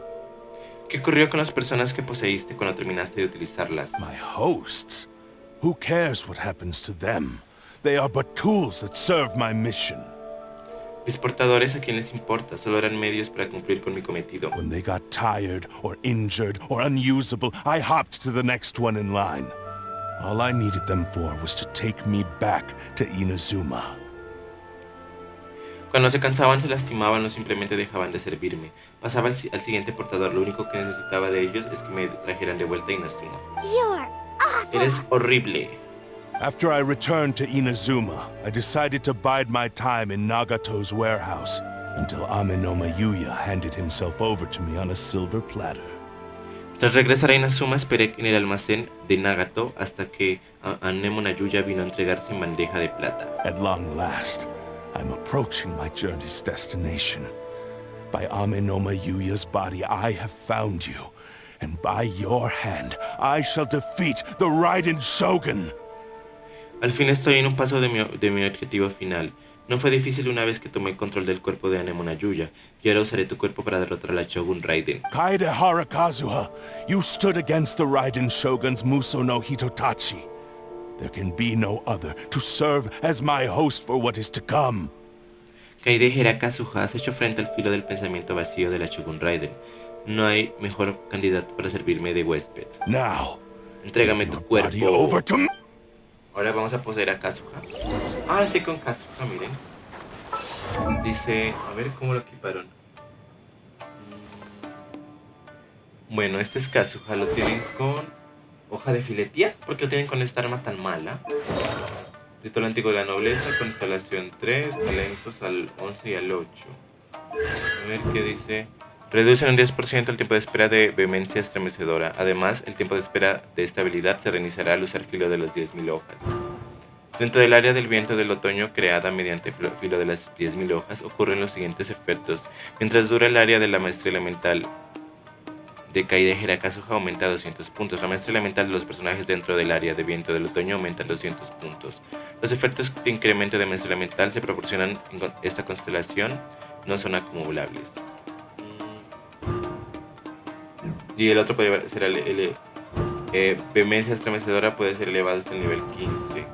Speaker 1: ¿Qué ocurrió con las personas que poseíste cuando terminaste de utilizarlas?
Speaker 5: My hosts? Who cares what happens to them? They are but tools that serve my mission.
Speaker 1: Mis portadores, ¿a quién les importa? Solo eran medios para cumplir con mi cometido.
Speaker 5: When they got tired, or injured, or unusable, I hopped to the next one in line. All I needed them for was to take me back to Inazuma.
Speaker 1: Cuando se cansaban, se lastimaban o simplemente dejaban de servirme. Pasaba al siguiente portador. Lo único que necesitaba de ellos es que me trajeran de vuelta a Inazuma.
Speaker 4: You're awful.
Speaker 1: Eres horrible.
Speaker 5: After I returned to Inazuma, I decided to bide my time in Nagato's warehouse until Amenoma Yuya handed himself over to me on a silver platter.
Speaker 1: Tras regresar a Inazuma, esperé en el almacén de Nagato hasta que Anemona Yuya vino a entregarse en bandeja de plata.
Speaker 5: At long last, I'm approaching my journey's destination. By Amenoma Yuya's body, I have found you, and by your hand, I shall defeat the Raiden Shogun.
Speaker 1: Al fin estoy en un paso de mi objetivo final. No fue difícil una vez que tomé control del cuerpo de Anemona Yuya, y ahora usaré tu cuerpo para derrotar a la Shogun Raiden.
Speaker 5: Kaedehera Kazuha, you stood against the Raiden Shogun's Muso no Hitotachi. There can be no other to serve as my host for what is to come.
Speaker 1: Kaedehera Kazuha, has hecho frente al filo del pensamiento vacío de la Shogun Raiden. No hay mejor candidato para servirme de huésped.
Speaker 5: Now,
Speaker 1: entrégame tu
Speaker 5: give your body
Speaker 1: cuerpo.
Speaker 5: over to me.
Speaker 1: Ahora vamos a poseer a Kazuha. Ahora sí con Kazuha, miren. Dice, a ver cómo lo equiparon. Bueno, este es Kazuha, lo tienen con hoja de filetía, porque lo tienen con esta arma tan mala. Título antiguo de la nobleza, constelación 3, talentos al 11 y al 8. A ver qué dice. Reducen un 10% el tiempo de espera de vehemencia estremecedora. Además, el tiempo de espera de esta habilidad se reiniciará al usar filo de las 10.000 hojas. Dentro del área del viento del otoño creada mediante filo de las 10.000 hojas ocurren los siguientes efectos. Mientras dura el área de la maestría elemental de Kaedehera Kazuha aumenta 200 puntos. La maestría elemental de los personajes dentro del área de viento del otoño aumenta 200 puntos. Los efectos de incremento de maestría elemental se proporcionan en esta constelación, no son acumulables. Y el otro puede ser vehemencia estremecedora, puede ser elevado hasta el nivel 15.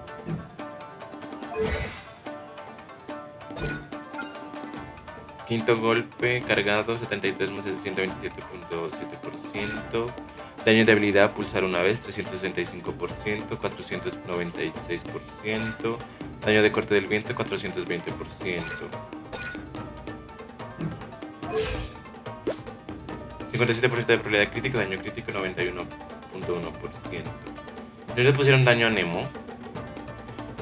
Speaker 1: Quinto golpe cargado, 73 más 127.7%. Daño de habilidad, pulsar una vez, 365%, 496%. Daño de corte del viento, 420%. 57% de probabilidad crítica, daño crítico 91.1%. ¿No le pusieron daño a Nemo?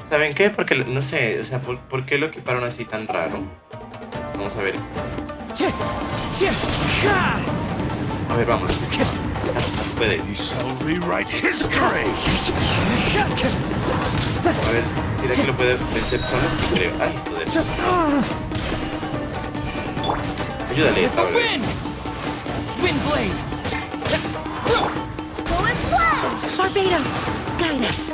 Speaker 1: ¿Saben qué? Porque, no sé, o sea, ¿por qué lo equiparon así tan raro? Vamos a ver. A ver, vamos. Puede. A ver, ¿será que lo puede vencer solo? Sí, creo. Ay, joder. Ayúdale, Pablo.
Speaker 6: Windblade!
Speaker 7: Barbados, guide us.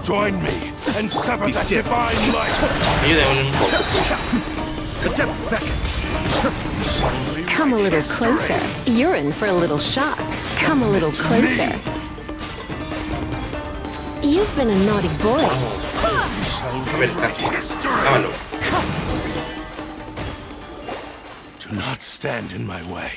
Speaker 5: Join me and sever that divine light.
Speaker 1: Ayúdame un poco.
Speaker 7: Come a little closer. You're in for a little shock. Come a little closer. You've been a naughty boy.
Speaker 1: A ver, casi. Dámalo.
Speaker 5: Do not stand in my way,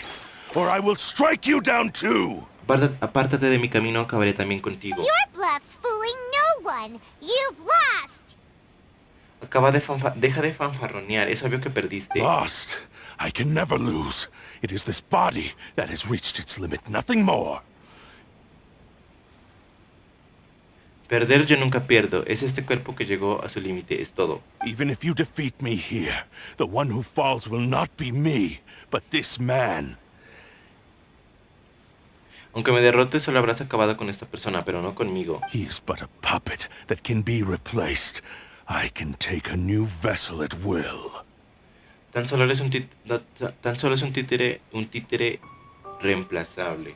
Speaker 5: or I will strike you down too.
Speaker 1: Apártate de mi camino, acabaré también contigo.
Speaker 4: Your bluff's fooling no one. You've lost.
Speaker 1: Deja de fanfarronear, es obvio que perdiste.
Speaker 5: Lost. I can never lose. It is this body that has reached its limit, nothing more.
Speaker 1: Perder yo nunca pierdo, es este cuerpo que llegó a su límite, es todo.
Speaker 5: Even if you defeat me here, the one who falls will not be me, but this man.
Speaker 1: Aunque me derrotes, solo habrás acabado con esta persona, pero no conmigo.
Speaker 5: He is but a puppet that can be replaced. I can take a new vessel at will.
Speaker 1: Tan solo es un títere reemplazable.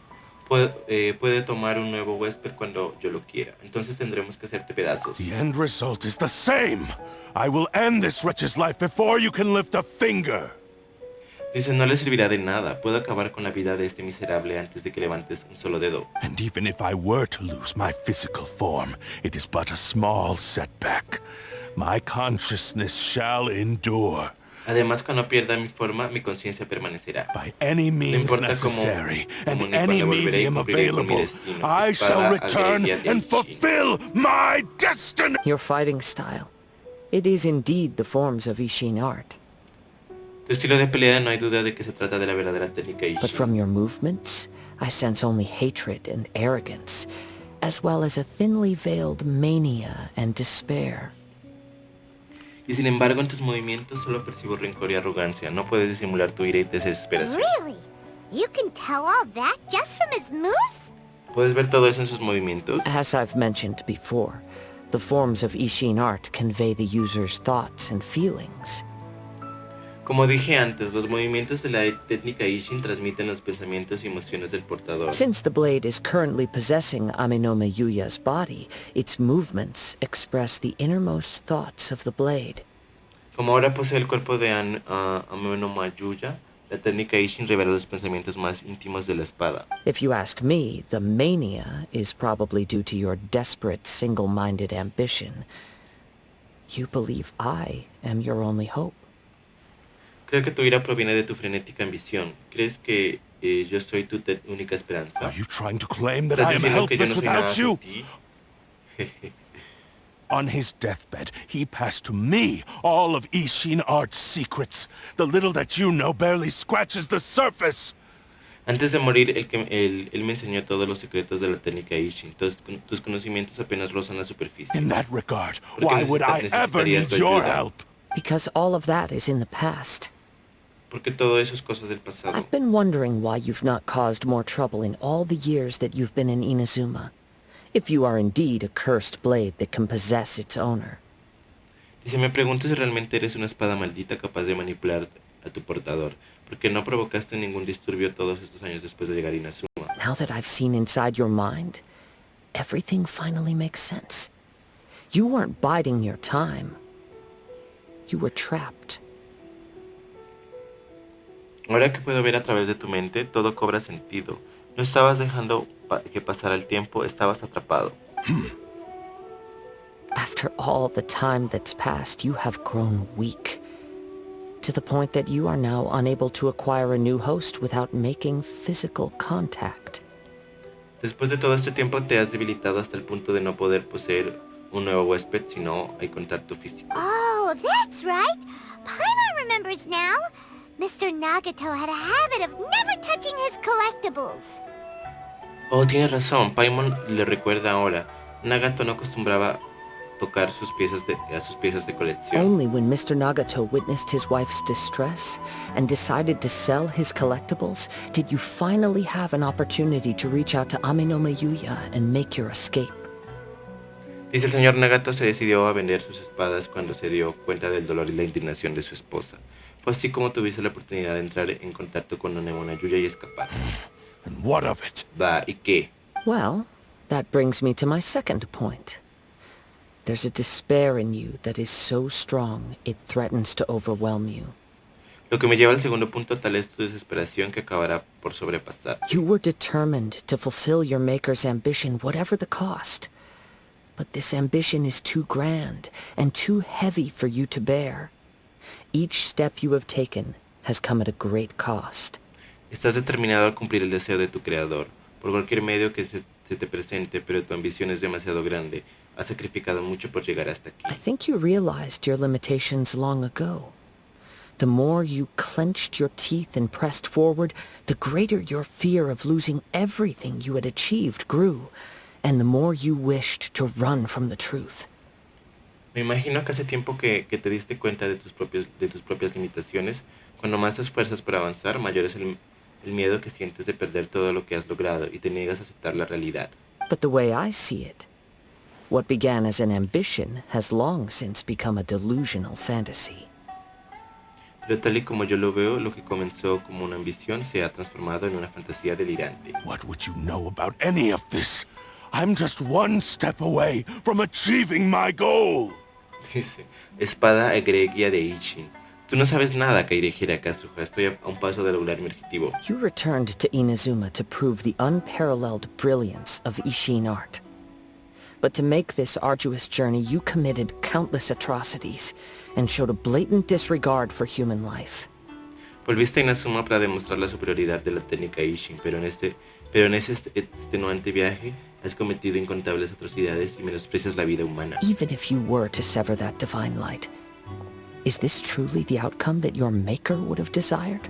Speaker 1: Puede tomar un nuevo huésped cuando yo lo quiera. Entonces tendremos que hacerte pedazos.
Speaker 5: The end result is the same. I will end this wretch's life before you can lift a finger.
Speaker 1: Dice, no le servirá de nada. Puedo acabar con la vida de este miserable antes de que levantes un solo dedo.
Speaker 5: And even if I were to lose my physical form, it is but a small setback. My consciousness shall endure.
Speaker 1: Además, cuando pierda mi forma, mi conciencia permanecerá.
Speaker 5: By any
Speaker 1: No
Speaker 5: means
Speaker 1: importa
Speaker 5: necessary and
Speaker 1: cómo ni
Speaker 5: any
Speaker 1: cuándo volveré y
Speaker 5: medium
Speaker 1: cumpliré con mi
Speaker 5: available,
Speaker 1: destino.
Speaker 5: I shall
Speaker 1: Espada,
Speaker 5: return
Speaker 1: alegría de
Speaker 5: and
Speaker 1: Aishin.
Speaker 5: fulfill my destiny!
Speaker 3: Your fighting style. It is indeed the forms of Ishin art.
Speaker 1: Tu estilo de pelea no hay duda de que se trata de la verdadera técnica
Speaker 3: But
Speaker 1: Ishin.
Speaker 3: from your movements, I sense only hatred and arrogance, as well as a thinly veiled mania and despair.
Speaker 1: Y sin embargo, en tus movimientos solo percibo rencor y arrogancia. No puedes disimular tu ira y desesperación.
Speaker 4: Really? You can tell all that just from his moves?
Speaker 1: ¿Puedes ver todo eso en sus movimientos?
Speaker 3: As I've mentioned before, the forms of Ishin art convey the user's thoughts and feelings.
Speaker 1: Como dije antes, los movimientos de la técnica Ishin transmiten los pensamientos y emociones del portador.
Speaker 3: Since the blade is currently possessing Aminome Yuya's body, its movements express the innermost thoughts of the blade.
Speaker 1: Como ahora posee el cuerpo de Ameno Mayuya, la técnica Ishin revela los pensamientos más íntimos de la espada.
Speaker 3: If you ask me, the mania is probably due to your desperate, single-minded ambition. You believe I am your only hope.
Speaker 1: Creo que tu ira proviene de tu frenética ambición. ¿Crees que yo soy tu única esperanza?
Speaker 5: Are you trying to claim that
Speaker 1: ¿Estás
Speaker 5: I am
Speaker 1: diciendo que yo
Speaker 5: helpless
Speaker 1: no soy nada
Speaker 5: without
Speaker 1: sin
Speaker 5: you?
Speaker 1: ti?
Speaker 5: On his deathbed, he passed to me all of Ishin Art's secrets. The little that you know barely scratches the surface.
Speaker 1: Antes de morir, él me enseñó todos los secretos de la técnica Ishin. Tus conocimientos apenas rozan la superficie.
Speaker 5: In that regard,
Speaker 1: Porque
Speaker 5: why would I ever
Speaker 1: necesitaría
Speaker 5: need
Speaker 1: tu
Speaker 5: your
Speaker 1: ayuda.
Speaker 5: help?
Speaker 3: Because all of that is in the past.
Speaker 1: Porque todo eso es cosa del pasado.
Speaker 3: I've been wondering why you've not caused more trouble in all the years that you've been in Inazuma. If you are indeed a cursed blade that can possess its owner.
Speaker 1: Dice, me pregunto si realmente eres una espada maldita capaz de manipular a tu portador. Porque no provocaste ningún disturbio todos estos años después de llegar a Inazuma.
Speaker 3: Now that I've seen inside your mind, everything finally makes sense. You weren't biding your time. You were trapped.
Speaker 1: Ahora que puedo ver a través de tu mente, todo cobra sentido. No estabas dejando que pasara el tiempo, estabas atrapado.
Speaker 3: After all the time that's passed, you have grown weak. To the point that you are now unable to acquire a new host without making physical contact.
Speaker 1: Después de todo este tiempo te has debilitado hasta el punto de no poder poseer un nuevo huésped, sino hay contacto físico.
Speaker 4: Oh, that's right. Paimon remembers now. Mr. Nagato had a habit of never touching his collectibles.
Speaker 1: Oh, tienes razón, Paimon le recuerda ahora. Nagato no acostumbraba tocar sus piezas de colección.
Speaker 3: Only when Mr. Nagato witnessed his wife's distress and decided to sell his collectibles did you finally have an opportunity to reach out to Aminome Yuya and make your escape.
Speaker 1: Dice el señor Nagato se decidió a vender sus espadas cuando se dio cuenta del dolor y la indignación de su esposa. Fue así como tuviste la oportunidad de entrar en contacto con Anemona Yuya y escapar.
Speaker 5: And what of it?
Speaker 1: Va, ¿y qué?
Speaker 3: Well, that brings me to my second point. There's a despair in you that is so strong it threatens to overwhelm you.
Speaker 1: Lo que me lleva al segundo punto, tal es tu desesperación que acabará por sobrepasar.
Speaker 3: You were determined to fulfill your maker's ambition, whatever the cost. But this ambition is too grand and too heavy for you to bear. Each step you have taken has come at a great cost.
Speaker 1: Estás determinado a cumplir el deseo de tu creador, por cualquier medio que se te presente, pero tu ambición es demasiado grande. Has sacrificado mucho por llegar hasta aquí.
Speaker 3: I think you realized your limitations long ago. The more you clenched your teeth and pressed forward, the greater your fear of losing everything you had achieved grew, and the more you wished to run from the truth.
Speaker 1: Me imagino que hace tiempo que te diste cuenta de tus propias limitaciones. Cuando más te esfuerzas por avanzar, mayor es el miedo que sientes de perder todo lo que has logrado y te niegas a aceptar la realidad.
Speaker 3: But the way I see it, what began as an ambition has long since become a delusional fantasy.
Speaker 1: Pero tal y como yo lo veo, lo que comenzó como una ambición se ha transformado en una fantasía delirante.
Speaker 5: What would you know about any of this? I'm just one step away from achieving my goal.
Speaker 1: Dice, espada egregia de Ishin. Tú no sabes nada, Kaedehera Kazuha. Estoy a un paso de lograr mi objetivo.
Speaker 3: You returned to Inazuma to prove the unparalleled brilliance of Ishin art. But to make this arduous journey, you committed countless atrocities and showed a blatant disregard for human life.
Speaker 1: Volviste a Inazuma para demostrar la superioridad de la técnica Ishin, pero en ese extenuante viaje has cometido incontables atrocidades y menosprecias la vida humana.
Speaker 3: Even if you were to sever that divine light, is this truly the outcome that your maker would have desired?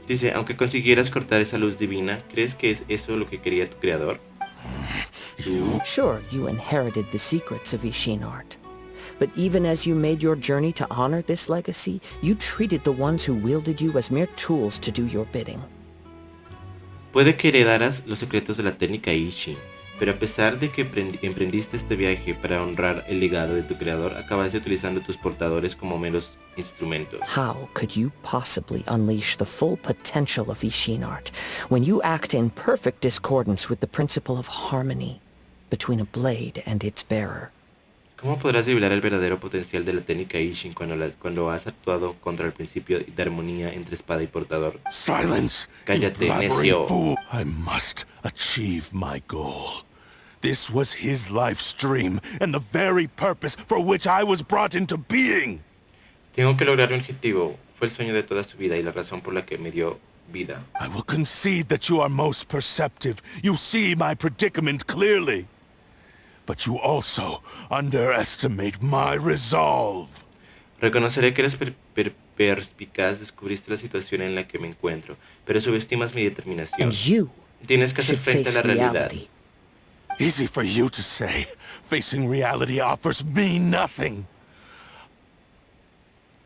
Speaker 1: Dice, aunque consiguieras cortar esa luz divina, ¿crees que es eso lo que quería tu creador?
Speaker 3: Sure, you inherited the secrets of Ishin art. But even as you made your journey to honor this legacy, you treated the ones who wielded you as mere tools to do your bidding.
Speaker 1: Puede que heredaras los secretos de la técnica Ishin, pero a pesar de que emprendiste este viaje para honrar el legado de tu creador, acabaste utilizando tus portadores como meros instrumentos.
Speaker 3: How could you possibly unleash the full potential of Ishin art when you act in perfect discordance with the principle of harmony between a blade and its bearer?
Speaker 1: ¿Cómo podrás revelar el verdadero potencial de la técnica Ishin cuando has actuado contra el principio de armonía entre espada y portador?
Speaker 5: Silence!
Speaker 1: Cállate,
Speaker 5: you blabbering
Speaker 1: necio.
Speaker 5: fool! I must achieve my goal. This was his life's dream, and the very purpose for which I was brought into being.
Speaker 1: Tengo que lograr mi objetivo. Fue el sueño de toda su vida y la razón por la que me dio vida.
Speaker 5: I will concede that you are most perceptive. You see my predicament clearly. But you also underestimate my resolve.
Speaker 1: Reconoceré que eres perspicaz, descubriste la situación en la que me encuentro, pero subestimas mi determinación.
Speaker 3: And you
Speaker 1: Tienes que hacer
Speaker 3: should
Speaker 1: frente a
Speaker 3: face
Speaker 1: la realidad.
Speaker 3: reality.
Speaker 5: Easy for you to say. Facing reality offers me nothing.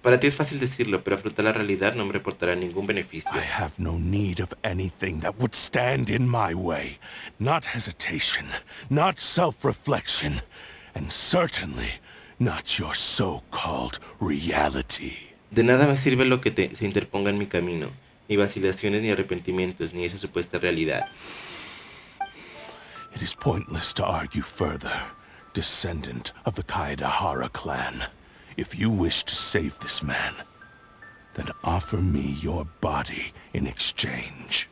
Speaker 1: Para ti es fácil decirlo, pero afrontar la realidad no me reportará ningún beneficio.
Speaker 5: I have no need of anything that would stand in my way. Not hesitation, not self-reflection, and certainly not your so-called reality.
Speaker 1: De nada me sirve lo que se interponga en mi camino, ni vacilaciones, ni arrepentimientos, ni esa supuesta realidad.
Speaker 5: It is pointless to argue further, descendant of the Kaedehera clan. If you wish to save this man, then offer me your body in exchange.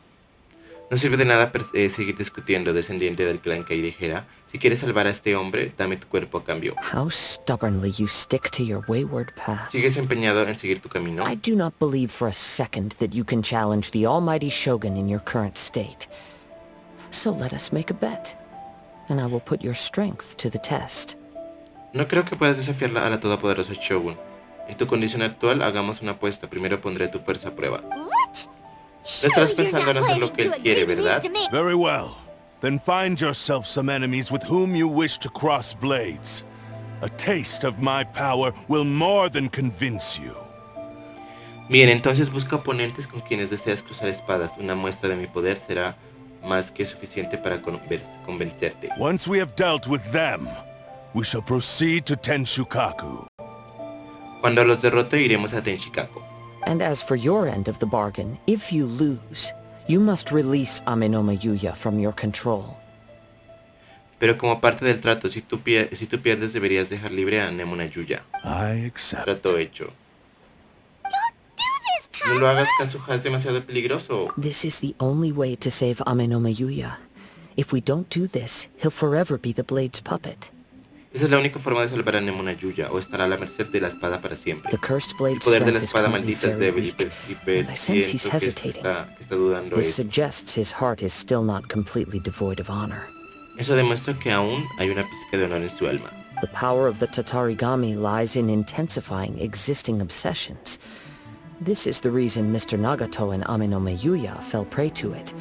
Speaker 1: No sirve de nada seguir discutiendo, descendiente del clan Kaedehera. Si quieres salvar a este hombre, dame tu cuerpo a cambio.
Speaker 3: How stubbornly you stick to your wayward path.
Speaker 1: ¿Sigues empeñado en seguir tu camino?
Speaker 3: I do not believe for a second that you can challenge the almighty Shogun in your current state. So let us make a bet, and I will put your strength to the test.
Speaker 1: No creo que puedas desafiar a la todopoderosa Shogun. En tu condición actual, hagamos una apuesta. Primero pondré tu fuerza a prueba.
Speaker 4: What?
Speaker 1: No estarás pensando en hacer lo que él quiere, ¿verdad?
Speaker 5: Very well. Then find yourself some enemies with whom you wish to cross blades. A taste of my power will more than convince you.
Speaker 1: Bien, entonces busca oponentes con quienes deseas cruzar espadas. Una muestra de mi poder será más que suficiente para convencerte.
Speaker 5: Once we have dealt with them, we shall proceed to Tenshukaku.
Speaker 1: Cuando los derrote, iremos a Tenshikaku.
Speaker 3: And as for your end of the bargain, if you lose, you must release Amenoma Yuya from your control.
Speaker 1: Pero como parte del trato, si tú pierdes, deberías dejar libre a Nemona Yuya.
Speaker 5: I accept.
Speaker 1: Trato hecho. No lo hagas, Kazuha, es demasiado peligroso.
Speaker 3: This is the only way to save Amenoma Yuya. If we don't do this, he'll forever be the Blade's puppet.
Speaker 1: Esa es la única forma de salvar a Nemona Yuya, o estará a la merced de la espada para siempre.
Speaker 3: The cursed
Speaker 1: El
Speaker 3: Blade's
Speaker 1: poder de la
Speaker 3: strength is
Speaker 1: espada
Speaker 3: currently
Speaker 1: maldita es
Speaker 3: very
Speaker 1: débil
Speaker 3: weak, and I sense he's
Speaker 1: siento
Speaker 3: hesitating.
Speaker 1: que está dudando.
Speaker 3: This suggests his heart is still not completely devoid of honor.
Speaker 1: Eso demuestra que aún hay una pizca de honor en su alma.
Speaker 3: The power of the Tatarigami lies in intensifying existing obsessions. This is the reason Mr. Nagato and Amenoma Yuya fell prey to it.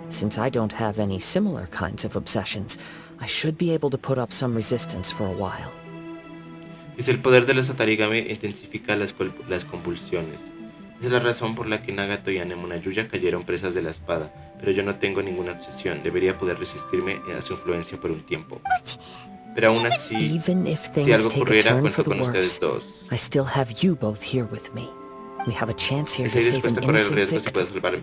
Speaker 3: Since I don't have any similar kinds of obsessions, I should be able to put up some resistance for a while.
Speaker 1: Dice, el poder de los Tatarigami intensifica las convulsiones. Esa es la razón por la que Nagato y Nemona Yuya cayeron presas de la espada, pero yo no tengo ninguna obsesión, debería poder resistirme a su influencia por un tiempo. Pero aún así,
Speaker 3: Even if
Speaker 1: si
Speaker 3: things
Speaker 1: algo
Speaker 3: take a
Speaker 1: ocurriera,
Speaker 3: turn
Speaker 1: cuento
Speaker 3: for the
Speaker 1: con ustedes
Speaker 3: worse,
Speaker 1: dos.
Speaker 3: I still have you both here with me. We have a chance here to
Speaker 1: Estoy
Speaker 3: save an
Speaker 1: dispuesto a correr
Speaker 3: innocent
Speaker 1: riesgos si puedo
Speaker 3: victim.
Speaker 1: salvar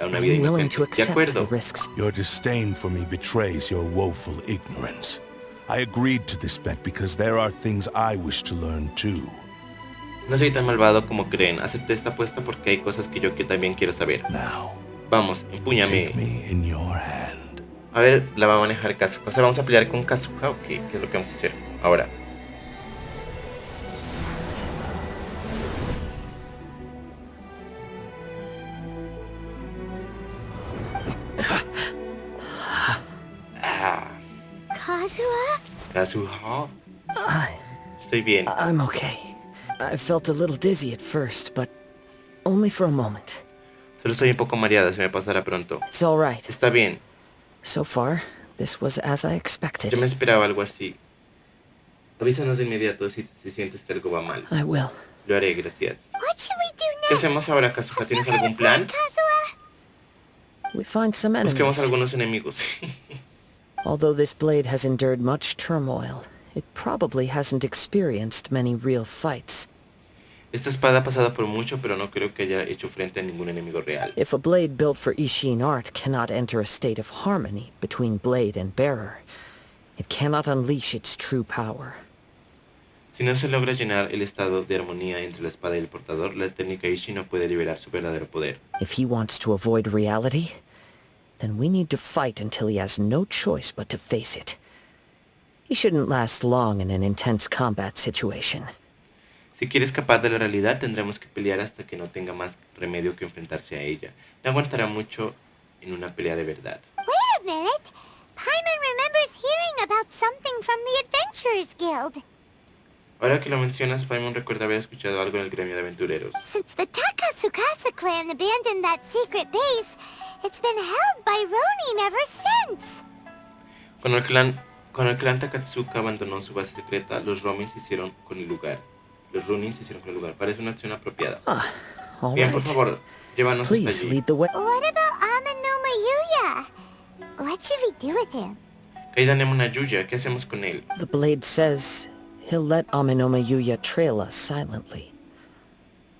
Speaker 1: a una vida
Speaker 3: I'm willing to
Speaker 1: inocente. De
Speaker 3: accept the
Speaker 1: acuerdo.
Speaker 3: risks.
Speaker 5: Your disdain for me betrays your woeful ignorance. I agreed to this bet because there are things I wish to learn too.
Speaker 1: No soy tan malvado como creen. Acepté esta apuesta porque hay cosas que yo también quiero saber.
Speaker 5: Now,
Speaker 1: Vamos,
Speaker 5: take
Speaker 1: empúñame.
Speaker 5: me in your hand.
Speaker 1: A ver, la va a manejar Kazuha. O sea, ¿vamos a pelear con Kazuha o qué? ¿Qué es lo que vamos a hacer ahora? Ah,
Speaker 4: Kazuha?
Speaker 1: Kazuha. Estoy bien.
Speaker 3: I'm okay. I felt a little dizzy at first, but only for a moment.
Speaker 1: Solo estoy un poco mareada, se me pasará pronto.
Speaker 3: It's all right.
Speaker 1: Está bien.
Speaker 3: So far, this was as I
Speaker 1: Yo
Speaker 3: expected.
Speaker 1: me esperaba algo así. Avísanos de inmediato si sientes que algo va mal.
Speaker 3: I will.
Speaker 1: Lo haré, gracias.
Speaker 4: What should we do
Speaker 1: ¿Qué
Speaker 4: next?
Speaker 1: hacemos ahora, Kazuha? ¿Tienes algún plan?
Speaker 4: Kazuha?
Speaker 3: We find some
Speaker 1: Busquemos
Speaker 3: enemies.
Speaker 1: algunos enemigos.
Speaker 3: Although this blade has endured much turmoil, it probably hasn't experienced many real fights.
Speaker 1: Esta espada ha pasado por mucho, pero no creo que haya hecho frente a ningún enemigo real.
Speaker 3: If a blade built for Ishin art cannot enter a state of harmony between blade and bearer, it cannot unleash its true power.
Speaker 1: Si no se logra llenar el estado de armonía entre la espada y el portador, la técnica Ishi no puede liberar su verdadero poder.
Speaker 3: If he wants to avoid reality, then we need to fight until he has no choice but to face it. He shouldn't last long in an intense combat situation.
Speaker 1: Si quiere escapar de la realidad, tendremos que pelear hasta que no tenga más remedio que enfrentarse a ella. No aguantará mucho en una pelea de verdad.
Speaker 4: Wait a minute. Paimon remembers hearing about something from the Adventurers Guild.
Speaker 1: Ahora que lo mencionas, Paimon recuerda haber escuchado algo en el gremio de aventureros.
Speaker 4: Since the Takasukasa clan abandoned that secret base, it's been held by Ronin ever since.
Speaker 1: Cuando el clan Takatsuka abandonó su base secreta, los Ronin se hicieron con el lugar. Parece una acción apropiada.
Speaker 3: All
Speaker 1: Bien, por
Speaker 3: right.
Speaker 1: favor, llévanos hasta
Speaker 3: Please
Speaker 1: allí.
Speaker 3: lead the way.
Speaker 4: What about Amanoma Yuya? What should we do with him?
Speaker 1: Kaedehera Yuya, ¿qué hacemos con él?
Speaker 3: The blade says he'll let Aminoma Yuya trail us silently.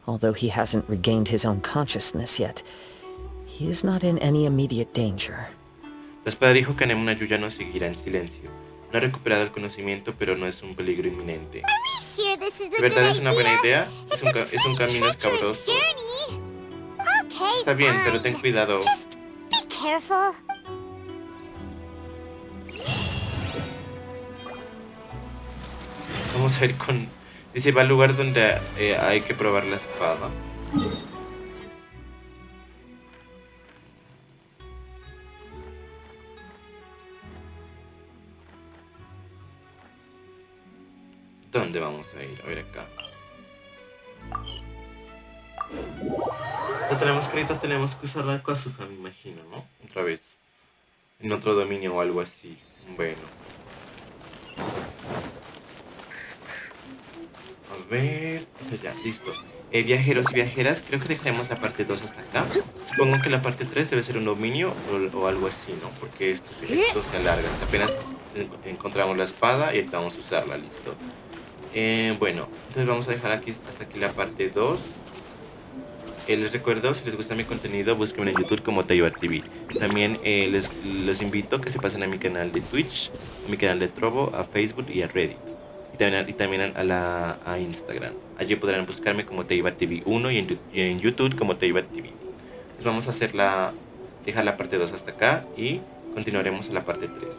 Speaker 3: Although he hasn't regained his own consciousness yet, he is not in any immediate danger.
Speaker 1: La espada dijo que Anemona Yuya nos seguirá en silencio. No ha recuperado el conocimiento, pero no es un peligro inminente.
Speaker 4: Are we sure this is a
Speaker 1: ¿De verdad
Speaker 4: good
Speaker 1: es una buena idea?
Speaker 4: It's
Speaker 1: Es un camino
Speaker 4: treacherous
Speaker 1: escabroso.
Speaker 4: journey. Okay,
Speaker 1: Está bien, pero ten
Speaker 4: fine.
Speaker 1: cuidado.
Speaker 4: Just be careful.
Speaker 1: Vamos a ir con... Dice, va al lugar donde hay que probar la espada. ¿Dónde vamos a ir? A ver acá. No tenemos crédito, tenemos que usar la Kazuha, me imagino, ¿no? Otra vez. En otro dominio o algo así. Bueno. A ver, ya, listo. Viajeros y viajeras, creo que dejaremos la parte 2 hasta acá. Supongo que la parte 3 debe ser un dominio o algo así, ¿no? Porque esto se alarga. Apenas encontramos la espada y ahorita vamos a usarla, listo. Bueno, entonces vamos a dejar aquí hasta aquí la parte 2. Les recuerdo, si les gusta mi contenido, búsquenme en YouTube como Kazuha TV. También les invito a que se pasen a mi canal de Twitch, a mi canal de Trovo, a Facebook y a Reddit. Y también a Instagram. Allí podrán buscarme como Kazuha TV 1 y en YouTube como Kazuha TV. Entonces vamos a dejar la parte 2 hasta acá y continuaremos a la parte 3.